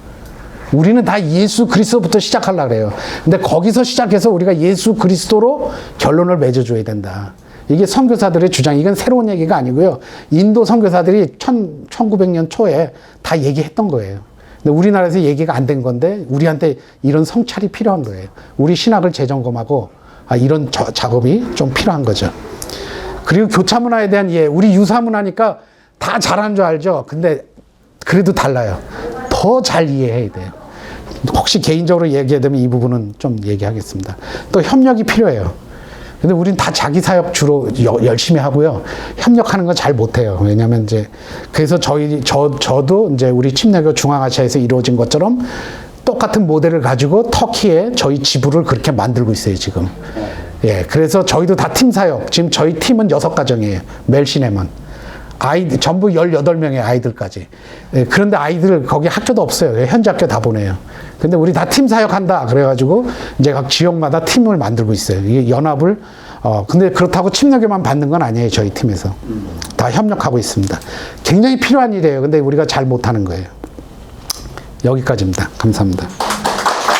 우리는 다 예수 그리스도부터 시작하려고 그래요. 근데 거기서 시작해서 우리가 예수 그리스도로 결론을 맺어줘야 된다. 이게 선교사들의 주장. 이건 새로운 얘기가 아니고요. 인도 선교사들이 1900년 초에 다 얘기했던 거예요. 근데 우리나라에서 얘기가 안 된 건데 우리한테 이런 성찰이 필요한 거예요. 우리 신학을 재점검하고 이런 작업이 좀 필요한 거죠. 그리고 교차 문화에 대한 이해. 우리 유사 문화니까 다 잘하는 줄 알죠. 근데 그래도 달라요. 더 잘 이해해야 돼요. 혹시 개인적으로 얘기하면 이 부분은 좀 얘기하겠습니다. 또 협력이 필요해요. 근데 우린 다 자기 사역 주로 열심히 하고요. 협력하는 건 잘 못해요. 왜냐면 이제, 그래서 저도 이제 우리 침례교 중앙아시아에서 이루어진 것처럼 똑같은 모델을 가지고 터키에 저희 지부를 그렇게 만들고 있어요, 지금. 예. 그래서 저희도 다 팀 사역. 지금 저희 팀은 6가정이에요. 멜시네먼. 아이들, 전부 18명의 아이들까지. 예, 그런데 아이들 거기 학교도 없어요. 현지 학교 다 보내요. 근데 우리 다 팀 사역한다. 그래가지고 이제 각 지역마다 팀을 만들고 있어요. 이게 연합을, 근데 그렇다고 침례교만 받는 건 아니에요. 저희 팀에서. 다 협력하고 있습니다. 굉장히 필요한 일이에요. 근데 우리가 잘 못하는 거예요. 여기까지입니다. 감사합니다.